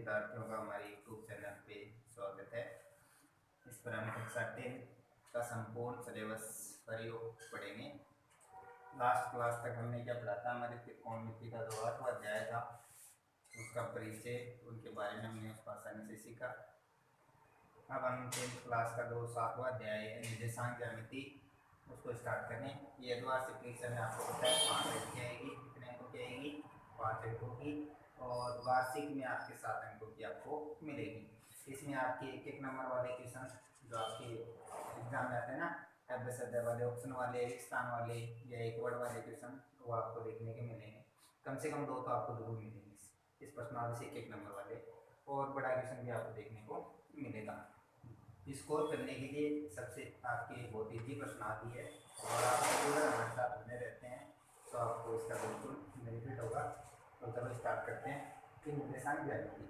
विद्यार्थियों का हमारे यूट्यूब चैनल पे स्वागत है। इस पर हम कक्षा 10 का संपूर्ण सिलेबस प्रयोग पढ़ेंगे। लास्ट क्लास तक हमने क्या पढ़ा था, हमारे त्रिकोणमिति का जो 8वां अध्याय था उसका परिचय, उनके बारे में हमने उसको आसानी से सीखा। अब हम 10th क्लास का जो 7वां अध्याय है निर्देशांक ज्यामिति, उसको स्टार्ट करें। ये द्विवार्षिक परीक्षा में आपको पता है 5 अंक की आएगी। कितने अंकों की आएगी? 5 अंकों की। और वार्षिक में आपके 7 अंकों की आपको मिलेगी। इसमें आपके एक नंबर वाले क्वेश्चन जो आपके एग्जाम में आते हैं ना, एब्बे वाले, ऑप्शन वाले, एक स्थान वाले या एक वर्ड वाले क्वेश्चन, वो आपको देखने के मिलेंगे। कम से कम 2 तो आपको जरूर मिलेंगे इस प्रश्नावली से, एक नंबर वाले। और बड़ा क्वेश्चन भी आपको देखने को मिलेगा। स्कोर करने के लिए सबसे आपकी बहुत ईजी प्रश्न आती है और आप पूरा हमारे साथ बने रहते हैं तो आपको इसका बिल्कुल बेनिफिट होगा। तो चलो स्टार्ट करते हैं कि निर्देशांक ज्यामिति।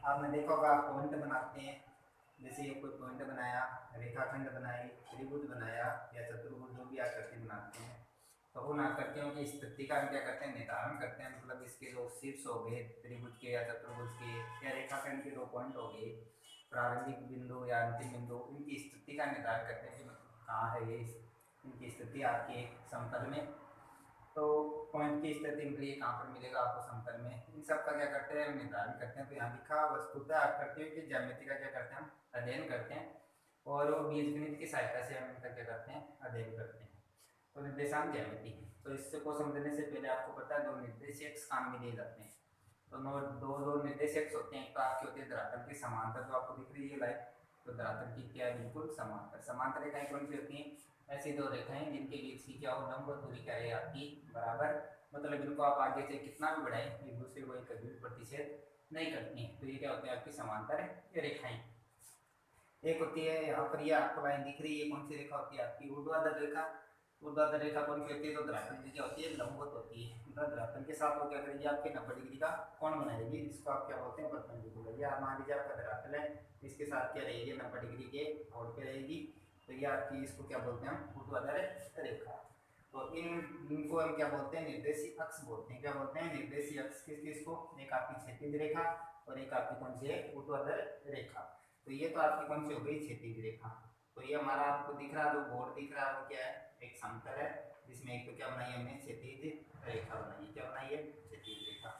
आपने देखा होगा, आप पॉइंट बनाते हैं, जैसे ये कोई पॉइंट बनाया, रेखाखंड बनाई, त्रिभुज बनाया या चतुर्भुज, जो भी आकृति बनाते हैं, तो उन आकृतियों की स्थिति का हम क्या करते हैं, निर्धारण करते हैं। मतलब इसके जो शीर्ष हो गए त्रिभुज के या चतुर्भुज के या रेखाखंड के 2 पॉइंट हो गए, प्रारंभिक बिंदु या अंतिम बिंदु, इनकी स्थिति का निर्धारण करते हैं कि मतलब कहाँ है ये इनकी स्थिति आपकी एक समतल में। तो पॉइंट की स्थिति इनके लिए कहाँ पर मिलेगा आपको, समतल में। इन सब का क्या करते हैं, निर्धारण करते हैं। तो यहाँ लिखा वस्तुतः आकृतियों की ज्यामिति का क्या करते हैं, हम अध्ययन करते हैं और बीजगणित की सहायता से हम इनका क्या करते हैं, अध्ययन करते हैं। तो निर्देशांक ज्यामिति, तो इसको समझने से पहले आपको पता है 2 निर्देशक काम में दिए जाते हैं। तो दो निर्देशक होते हैं। एक तो आपके होते हैं धरातल के समांतर, जो आपको दिख रही है लाइन, तो धरातल की क्या है, बिल्कुल समांतर। समांतर रेखाएं कौन सी होती हैं? ऐसी 2 रेखाएं जिनके बीच की क्या हो, लंब दूरी क्या है आपकी, बराबर। मतलब इनको आप आगे से कितना भी बढ़ाएं, एक दूसरे को कभी भी प्रतिच्छेद नहीं करती हैं। तो ये क्या होते हैं, आपकी समांतर रेखाएं। एक होती है यहाँ पर, ये आपको लाइन दिख रही है, कौन सी रेखा होती है आपकी, ऊर्ध्वाधर रेखा। ऊर्ध्वाधर रेखा कौन सी होती है, तो धरातल की क्या होती है, लंबवत होती है। मतलब धरातल के साथ वो क्या करेगी, आपके 90 डिग्री का कोण बनाएगी, जिसको आप क्या बोलते हैं, परपेंडिकुलर। या मान लीजिए आपका धरातल है, इसके साथ क्या रहेगी, 90 डिग्री के कोण पे रहेगी। तो ये आपकी, इसको क्या बोलते हैं हम, ऊर्ध्वाधर रेखा। तो इनको हम क्या बोलते हैं, निर्देशीय अक्ष बोलते हैं। क्या बोलते हैं, निर्देशीय अक्ष। किसको? एक आपकी क्षैतिज रेखा और एक आपकी कौन सी है, ऊर्ध्वाधर रेखा। तो ये तो आपकी कौन सी हो गई, क्षैतिज रेखा। तो ये हमारा आपको दिख रहा है, जो बोर्ड दिख रहा है वो क्या है, एक समतल है, जिसमें एक तो क्या बनाई हमने, क्षैतिज रेखा बनाई। क्या बनाई है, क्षैतिज रेखा।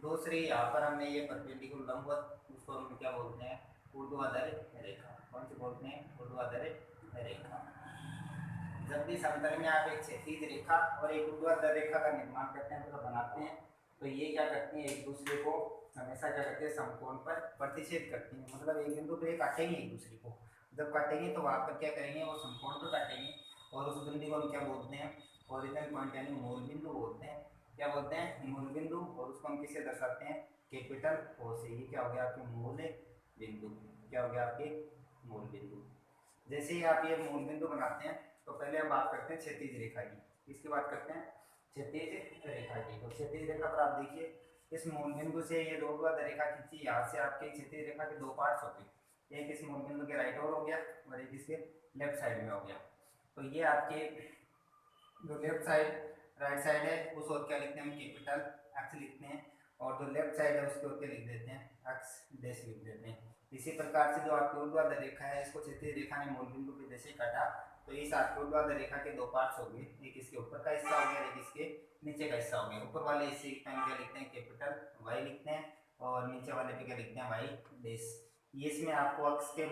दूसरी यहाँ पर हमने ये परपेंडिकुलर लंबवत, उसको हम क्या बोलते हैं, ऊर्ध्वाधर रेखा। कौन सी बोलते हैं, ऊर्ध्वाधर रेखा। जब भी समतल में आप एक क्षैतिज रेखा और एक ऊर्ध्वाधर रेखा का निर्माण करते हैं, मतलब बनाते हैं, तो ये क्या करती हैं, एक दूसरे को हमेशा क्या करते हैं, समकोण पर प्रतिच्छेद करती हैं। मतलब एक बिंदु पे काटेंगे एक दूसरे को, जब काटेंगे तो वहाँ पर क्या करेंगे, वो समकोण पर काटेंगे। और उस बिंदु को हम क्या बोलते हैं, ओरिजिन पॉइंट यानी मूल बिंदु बोलते हैं। क्या बोलते हैं, मूल बिंदु। और उसको हम किससे दर्शाते हैं, कैपिटल ओ से। ये क्या हो गया, आपके मूल बिंदु। क्या हो गया, आपके मूल बिंदु। जैसे ही आप ये मूल बिंदु बनाते हैं, तो पहले हम बात करते हैं क्षैतिज रेखा की। इसकी बात करते हैं क्षैतिज रेखा की। तो क्षैतिज रेखा पर आप देखिए, इस मूल बिंदु से ये ऊर्ध्वाधर रेखा खींची, यहाँ से आपके क्षैतिज रेखा के 2 पार्ट्स हो गए। एक इस मूल बिंदु के राइट ओर हो गया और एक इसके लेफ्ट साइड में हो गया। तो ये आपके जो लेफ्ट साइड, राइट साइड है, उस ओर क्या लिखते हैं हम, कैपिटल एक्स लिखते हैं। और जो लेफ्ट साइड है उसके ओर क्या लिख देते हैं, एक्स डैश लिख देते हैं। इसी प्रकार से जो आपकी ऊर्ध्वाधर रेखा है, इसको क्षैतिज रेखा ने मूल बिंदु पे जैसे काटा, तो इस आपकी ऊर्ध्वाधर रेखा के 2 पार्ट्स हो गए। एक इसके ऊपर का हिस्सा हो गया, एक इसके नीचे का हिस्सा हो गया। ऊपर वाले हिस्से पे हम क्या लिखते हैं, कैपिटल वाई लिखते हैं, और नीचे वाले पे क्या लिखते हैं, वाई डैश। ये इसमें आपको अक्ष के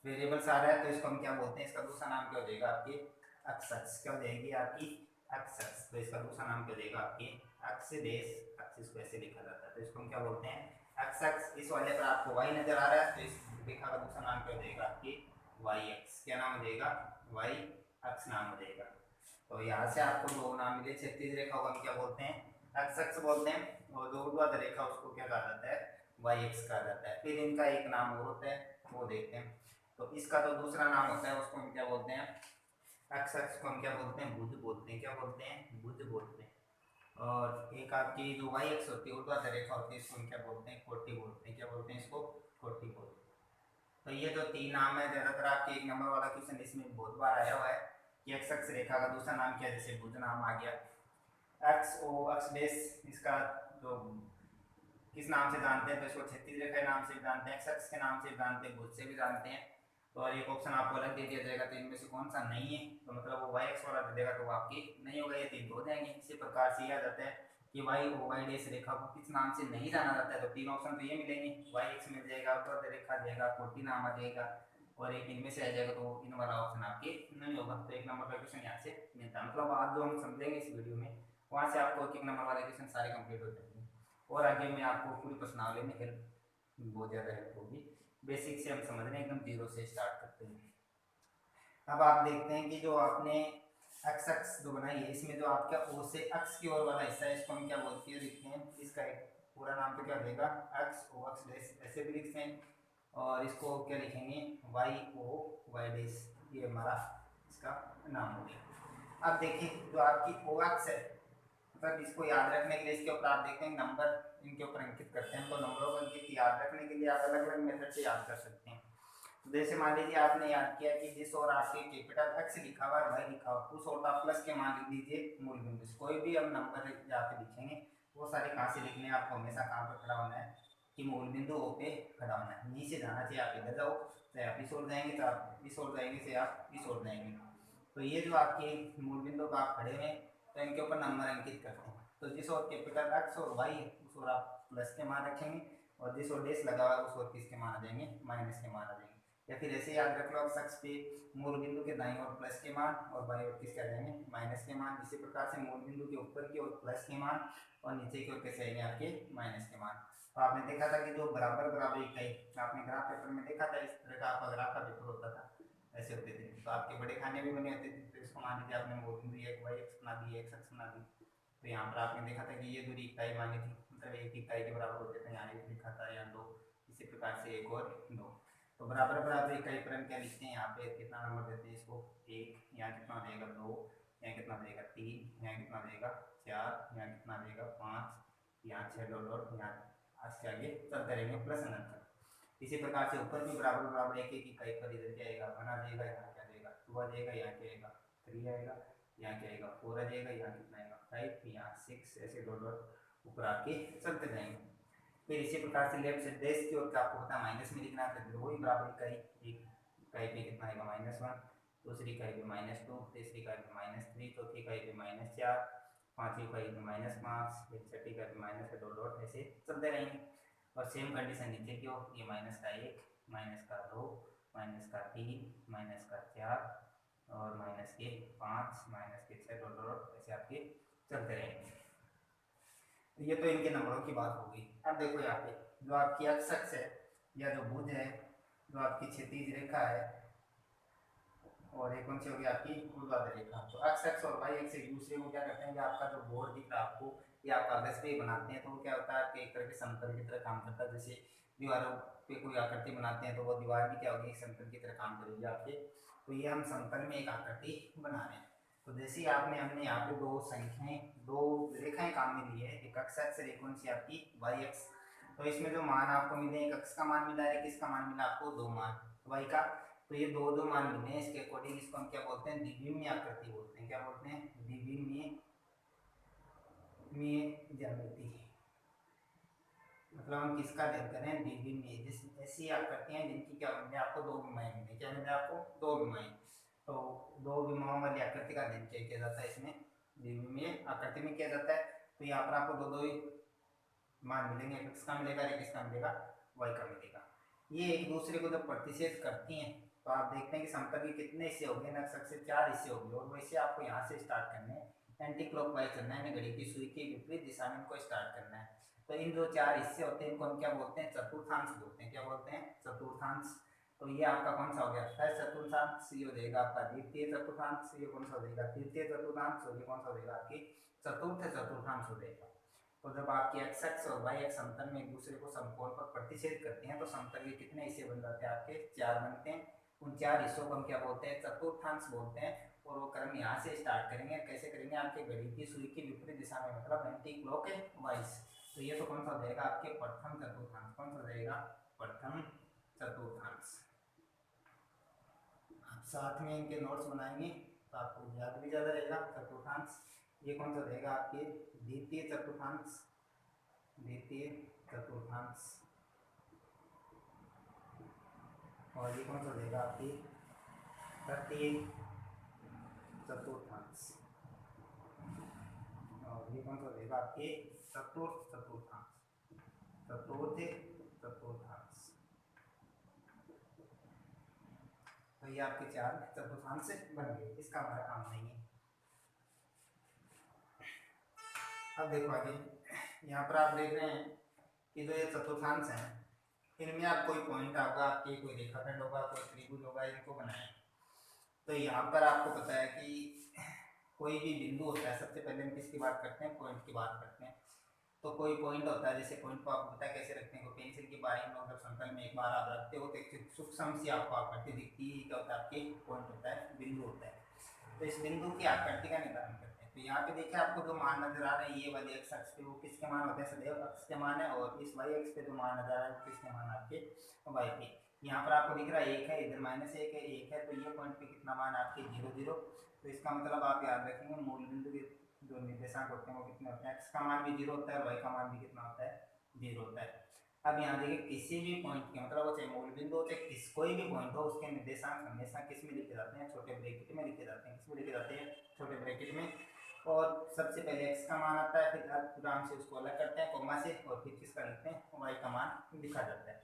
वेरिएबल्स आ रहा है, तो इसको हम क्या बोलते हैं, इसका दूसरा नाम क्या हो जाएगा, आपकी अक्ष अक्ष। क्या हो जाएगी, आपकी अक्ष अक्ष। तो इसका दूसरा नाम क्या हो जाएगा, आपकी अक्ष डैश अक्ष। इसको ऐसे लिखा जाता है, तो इसको हम क्या बोलते हैं, अक्ष अक्ष। इस वाले पर आपको वाई नजर आ रहा है, तो इस रेखा का दूसरा नाम क्या हो जाएगा, आपकी वाई अक्ष। क्या नाम हो जाएगा, वाई अक्ष नाम हो जाएगा। तो यहाँ से आपको 2 नाम मिले। क्षैतिज रेखा को हम क्या बोलते हैं, अक्ष अक्ष बोलते हैं, और जो ऊर्ध्वाधर रेखा उसको क्या कहा जाता है, वाई अक्ष कहा जाता है। फिर इनका एक नाम और होता है, वो देखते हैं। तो इसका जो दूसरा नाम होता है उसको हम क्या बोलते हैं, अक्ष अक्ष को हम क्या बोलते हैं, भुज बोलते हैं। क्या बोलते हैं, भुज बोलते हैं। और एक आपकी जो वाई अक्ष होती है, ऊर्ध्वाधर रेखा होती है, इसको हम क्या बोलते हैं, कोटि बोलते हैं। क्या बोलते हैं, इसको कोटि बोलते हैं। तो ये जो 3 नाम है, ज्यादातर आपके 1 नंबर वाला क्वेश्चन इसमें बहुत बार आया हुआ है कि एक्स अक्ष रेखा का दूसरा नाम क्या है, जैसे भुज नाम आ गया, एक्स ओ अक्ष डैश, इसका जो किस नाम से जानते हैं, तो इसको क्षैतिज रेखा के नाम से भी जानते हैं, एक्स अक्ष के नाम से भी जानते हैं, भुज से भी जानते हैं। तो और एक ऑप्शन आपको अलग दे दिया जाएगा, तो इनमें से कौन सा नहीं है, तो मतलब वो वाई एक्स वाला दे देगा तो वो आपकी नहीं होगा, ये तीन हो जाएंगे। इसी प्रकार से यह आ जाता है कि वाई ओ वाई डेस रेखा को किस नाम से नहीं जाना जाता है, तो तीन ऑप्शन तो ये मिलेंगे, वाई एक्स मिल जाएगा, ऊर्ध्वाधर रेखा जाएगा, कोटि नाम आ जाएगा, और एक इनमें से आ जाएगा, तो इन वाला ऑप्शन आपके नहीं होगा। तो एक नंबर का क्वेश्चन यहाँ से मिलता है। मतलब आज जो हम समझेंगे इस वीडियो में, वहाँ से आपको एक नंबर वाले क्वेश्चन सारे कंप्लीट हो जाएंगे, और आगे में आपको पूरी प्रश्नावली में हेल्प बहुत ज़्यादा हेल्प होगी। बेसिक से हम समझ रहे हैं, एकदम जीरो से स्टार्ट करते हैं। अब आप देखते हैं कि जो आपने एक्स अक्ष जो बनाई है, इसमें जो आपका ओ से अक्ष की ओर वाला हिस्सा है, इसको हम क्या बोलते हैं, लिखते हैं इसका एक पूरा नाम तो क्या रहेगा, अक्ष ओ अक्ष डैश ऐसे भी लिखते हैं, और इसको क्या लिखेंगे, वाई ओ वाई डैश, ये हमारा इसका नाम हो गया। अब देखिए जो आपकी ओ अक्ष है, मतलब इसको याद रखने के लिए इसके ऊपर आप देखते हैं नंबर इनके ऊपर अंकित करते हैं, तो नंबरों को अंकित याद रखने के लिए आप अलग अलग मेथड से याद कर सकते हैं। जैसे मान लीजिए आपने याद किया कि जिस ओर आपके कैपिटल एक्स लिखा हुआ है वाई लिखा हुआ, उस ओर आप प्लस के मान लिख दीजिए मूल बिंदु से। कोई भी हम नंबर जहाँ पे लिखेंगे वो सारे कहाँ से लिखने हैं, आपको हमेशा कहाँ पर खड़ा होना है कि मूल बिंदु ओ पे खड़ा होना है, यहीं से जाना चाहिए। आप इधर जाओ चाहे आप इस ओर जाएंगे, तो आप इस ओर जाएंगे चाहे आप इस ओर जाएंगे, तो ये जो आपके मूल बिंदु पर आप खड़े हैं, तो इनके ऊपर नंबर अंकित करते हैं। तो जिस ओर कैपिटल एक्स और वाई है उस ओर आप प्लस के मान रखेंगे, और जिस ओर डेश लगा हुआ है उस ओर किसके मान आ जाएंगे, माइनस के मान आ जाएंगे। या फिर ऐसे याद रख लो, आप शख्स पे मूल बिंदु के दाईं ओर प्लस के मान और बाईं ओर किसके आ जाएंगे, माइनस के मान। इसी प्रकार से मूल बिंदु के ऊपर की ओर प्लस के मान और नीचे की ओर कैसे आएंगे आपके माइनस के मान। तो आपने देखा था कि जो बराबर बराबर इकाई, आपने ग्राफ पेपर में देखा था, इस तरह का आपका ग्राफ का पेपर होता था, ऐसे होते थे। तो आपके बड़े खाने भी बने होते थे, तो इसको मान लीजिए आपने मूल बिंदु एक वाई एक्स बना दी, एक्स अक्ष बना दी, तो यहाँ पर आपने देखा था कि ये दूरी इकाई मानी थी, मतलब एक इकाई के बराबर होते थे, यहाँ एक लिखा था या दो, इसी प्रकार से एक और दो। तो बराबर बराबर इकाई पर हम क्या लिखते हैं, यहाँ पे कितना नंबर देते हैं इसको, एक, यहाँ कितना देगा दो, यहाँ कितना देगा तीन, यहाँ कितना देगा चार, यहाँ कितना देगा पाँच, यहाँ छः डॉट डॉट, यहाँ आज के आगे चलते रहेंगे प्लस अनंत। इसी प्रकार से ऊपर भी बराबर बराबर एक एक इकाई पर इधर क्या आएगा, वन आ जाएगा, यहाँ क्या देगा टू आ जाएगा, यहाँ क्या आएगा थ्री आएगा, यहाँ क्या आएगा फोर आ जाएगा, यहाँ कितना आएगा फाइव, यहाँ सिक्स, ऐसे डॉट डॉट ऊपर आके चलते जाएंगे। फिर इसी प्रकार से लेफ्ट से डैश की ओर आपको पता माइनस में लिखना है, तो वही बराबर इकाई, एक इकाई पे कितना आएगा माइनस वन, दूसरी इकाई पे माइनस टू, तीसरी इकाई पे माइनस थ्री, चौथी इकाई पे माइनस चार, पाँचवीं इकाई पे माइनस पाँच, फिर छठी इकाई पे माइनस का डॉट डॉट ऐसे चलते रहेंगे। और सेम कंडीशन नीचे की ओर, ये माइनस का एक, माइनस का दो, माइनस का तीन, माइनस का चार, और माइनस के पाँच, माइनस के छः डॉट डॉट ऐसे आपके चलते रहेंगे। तो ये तो इनके नंबरों की बात होगी। अब देखो यहाँ पे जो आपकी एक्स अक्ष है या जो भुज है, जो आपकी क्षैतिज रेखा है, और एक कौन सी होगी आपकी ऊर्ध्वाधर रेखा। तो एक्स अक्ष और वाई अक्ष एक दूसरे को क्या करते हैं कि आपका जो बोर्ड दिख रहा है आपको, या आप कागज पे बनाते हैं, तो वो क्या होता है आपके एक तरह के समतल की तरह काम करता है। जैसे दीवारों पे कोई आकृति बनाते हैं तो वो दीवार भी क्या होगी, समतल की तरह काम करेगी आपके। तो ये हम समतल में एक आकृति बना रहे हैं। तो जैसे ही हमने यहाँ पे दो संख्याएं, दो रेखाएं काम में ली है, एक एक्स अक्ष और एक कौन सी आपकी वाई अक्ष। तो इसमें जो मान आपको मिले, एक अक्ष का मान मिला है, किसका मान मिला आपको, दो मान वाई का। तो ये दो दो मान मिले हैं, इसके अकॉर्डिंग इसको हम क्या बोलते हैं, द्विविमीय आकृति बोलते हैं। क्या बोलते हैं, द्विविमीय ज्यामिति। मतलब हम किसका अध्ययन करें, द्विविमीय, जिस ऐसी आकृतियां जिनकी क्या मिले आपको, दो विमाएं मिले। क्या मिले आपको, दो विमाएं। तो दो विमाओं वाली आकृति का अध्ययन किया जाता है, इसमें द्विविमीय आकृति में किया जाता है। तो यहाँ पर आपको दो दो मान मिलेंगे, एक्स का मिलेगा, एक किसका मिलेगा, वाई का मिलेगा। ये एक दूसरे को जब प्रतिच्छेद करती हैं, तो आप देखते हैं कि समतल के कितने हिस्से हो गए, अक्ष से चार हिस्से हो गए, और वैसे आपको यहाँ से स्टार्ट करने हैं, एंटी क्लॉकवाइज चलना है, घड़ी की सुई की विपरीत दिशा में इनको स्टार्ट करना है। तो इन जो चार हिस्से होते हैं इनको हम क्या बोलते हैं, चतुर्थांश बोलते हैं। क्या बोलते हैं, चतुर्थांश। तो ये आपका कौन सा हो गया, फर्स्ट चतुर्थांश, ये हो जाएगा आपका द्वितीय चतुर्थांश, ये कौन सा हो जाएगा, तृतीय चतुर्थांश, और ये कौन सा हो जाएगा आपकी चतुर्थ चतुर्थांश हो जाएगा। तो जब आपकी एक्स अक्ष और वाई अक्ष समतल में एक दूसरे को समकोण पर प्रतिच्छेद करते हैं, तो समतल के कितने हिस्से बन जाते हैं आपके, चार बनते हैं। उन चार हिस्सों को हम क्या बोलते हैं, चतुर्थांश बोलते हैं। और वो क्रम यहाँ से स्टार्ट करेंगे, कैसे करेंगे, आपके घड़ी की सुई की विपरीत दिशा में, मतलब एंटी क्लॉकवाइज। तो ये तो कौन सा हो जाएगा आपके प्रथम चतुर्थांश, कौन सा हो जाएगा, प्रथम चतुर्थांश। आप साथ में इनके नोट्स बनाएंगे तो आपको याद भी ज्यादा रहेगा। चतुर्थांश ये कौन सा रहेगा आपके, द्वितीय चतुर्थांश, द्वितीय चतुर्थांश, और ये कौन सा देगा आपकी तृतीय चतुर्थांश, और ये कौन सा देगा आपके चतुर्थ चतुर्थांश, चतुर्थ चतुर्थांश। तो ये आपके चार चतुर्थांश बन गए, इसका हमारा काम नहीं है। अब देखो आगे, यहाँ पर आप देख रहे हैं कि जो ये चतुर्थांश हैं, इनमें आप कोई पॉइंट होगा, आपके कोई रेखाखंड होगा, कोई त्रिभुज होगा, इनको बनाएं। तो यहाँ पर आपको पता है कि कोई भी बिंदु होता है, सबसे पहले हम किसकी बात करते हैं, पॉइंट की बात करते हैं। तो कोई पॉइंट होता है, जैसे पॉइंट को आपको पता है कैसे रखते हैं, पेंसिल की बारी में अगर समतल में एक बार आप रखते हो तो एक सूक्ष्म सी आपको आकृति दिखती है, क्या होता है, आपके पॉइंट होता है, बिंदु होता है। तो इस बिंदु की आकृति का निर्धारण करते हैं। तो यहाँ पे देखिए आपको जो मान नजर आ रहे हैं, ये वाले एक्स अक्ष पे वो किसके मान होते हैं, सदैव अक्ष के मान है, और इस वाई अक्ष पे जो मान नजर आ रहा है वो किसके मान, आपके वाई के। यहाँ पर आपको दिख रहा है एक है, इधर माइनस एक है, तो ये पॉइंट पे कितना मान आपके 0 0। तो इसका मतलब आप याद रखेंगे मूल बिंदु के जो निर्देशांक होते हैं वो कितने होते हैं, एक्स का मान भी 0 होता है और वाई का मान भी कितना होता है, 0 होता है। अब यहाँ देखिए किसी भी पॉइंट के मतलब वो चाहे मूल बिंदु हो चाहे कोई भी पॉइंट हो, उसके निर्देशांक हमेशा किस में लिखे जाते हैं, छोटे ब्रैकेट में लिखे जाते हैं। किसमें लिखे जाते हैं, छोटे ब्रैकेट में। और सबसे पहले x का मान आता है, फिर अल्पविराम से उसको अलग करते हैं कोमा से, और फिर किसका लिखते हैं, y का मान लिखा जाता है।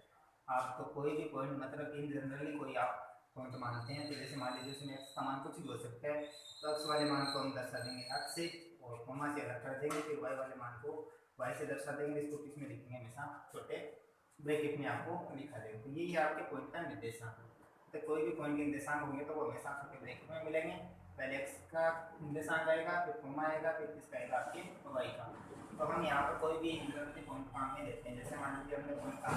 आप तो कोई भी पॉइंट मतलब इन जनरली कोई आप पॉइंट मानते हैं, तो जैसे मान लीजिए उसमें x का मान कुछ भी हो सकता है, तो x वाले मान को हम दर्शा देंगे x से, और कोमा से अलग कर देंगे, फिर y वाले मान को y से दर्शा देंगे। इसको किस में लिखेंगे, हमेशा छोटे ब्रैकेट में आपको लिखा देगा। तो यही आपके पॉइंट का निर्देशांक। तो कोई भी पॉइंट के निर्देशांक होंगे तो वो हमेशा छोटे ब्रैकेट में मिलेंगे। पहले x का निर्देशांक आएगा, फिर कोमा आएगा, फिर किसका आएगा, आपके y का। तो हम यहाँ पर कोई भी इंटरवल पॉइंट काम में लेते हैं, जैसे मान लीजिए हमने पॉइंट काम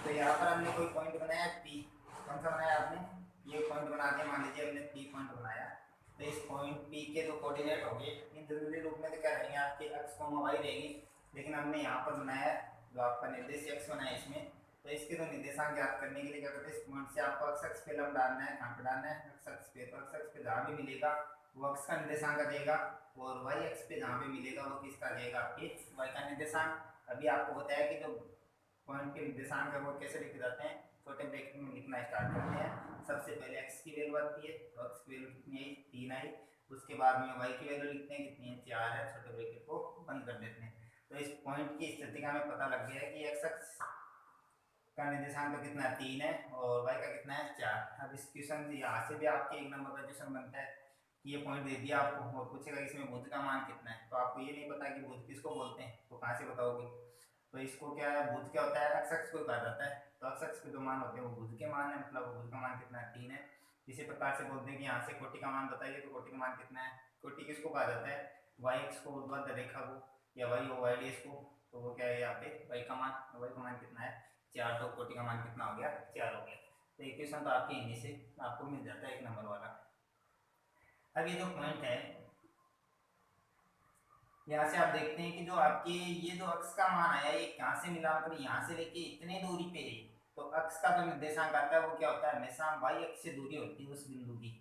तो यहाँ पर हमने कोई पॉइंट बनाया p, कौन सा बनाया आपने, ये पॉइंट बना दिया, मान लीजिए हमने p पॉइंट बनाया। तो इस पॉइंट p के जो कोऑर्डिनेट होंगे इन जनरली रूप में तो क्या रहेंगे, आपके x, y रहेगी। लेकिन हमने यहाँ पर बनाया जो आपका निर्देश x बनाया इसमें, तो इसके जो निर्देशांक ज्ञात करने के लिए क्या करते हैं, इस पॉइंट से आपको x अक्ष पे लंब डालना है, कहाँ पे डालना है, x अक्ष पे। तो x अक्ष पे जहाँ भी मिलेगा वो x का निर्देशांक आ जाएगा, और y अक्ष पे जहाँ भी मिलेगा वो किसका आ जाएगा, आपके y का निर्देशांक। अभी आपको बताया कि जो पॉइंट के निर्देशांक है वो कैसे लिखे जाते हैं, छोटे ब्रैकेट में लिखना स्टार्ट करते हैं। सबसे पहले x की वैल्यू आती है, तो x की वैल्यू कितनी आई, 3 आई। उसके बाद में y की वैल्यू लिखते हैं, कितनी है, 4 है। छोटे ब्रैकेट को बंद कर देते हैं। तो इस पॉइंट की स्थिति का हमें पता लग गया है कि x अक्ष का निर्देशांक तो कितना है, 3 है, और y का कितना है, 4। अब इस क्वेश्चन यहाँ से भी आपके 1 नंबर का क्वेश्चन बनता है कि ये पॉइंट दे दिया आपको और पूछेगा इसमें भुज का मान कितना है। तो आपको ये नहीं पता कि भुज किसको बोलते हैं, तो कहाँ से बताओगे। तो इसको क्या है, भुज क्या होता है, x अक्ष को कहा जाता है। तो x अक्ष पे जो मान होते हैं वो भुज के मान है, मतलब भुज का मान कितना है, 3 है। इसी प्रकार से बोलते हैं कि यहाँ से कोटि का मान बताइए, तो कोटि का मान कितना है। कोटि किसको कहा जाता है, y अक्ष को, ऊर्ध्वाधर रेखा को, या y डैश को। तो वो क्या है यहाँ पे y का मान, y का मान कितना है, 4। तो कोटि का मान कितना हो गया, 4 हो गया। तो इक्वेशन तो आपके इन्हीं से आपको मिल जाता है 1 नंबर वाला। अब ये जो पॉइंट है, यहाँ से आप देखते हैं कि जो आपके ये जो अक्ष का मान आया, ये कहाँ से मिला, मतलब यहाँ से लेके इतने दूरी पे है। तो अक्ष का जो निर्देशांक आता है वो क्या होता है, हमेशा y अक्ष से दूरी होती है उस बिंदु की।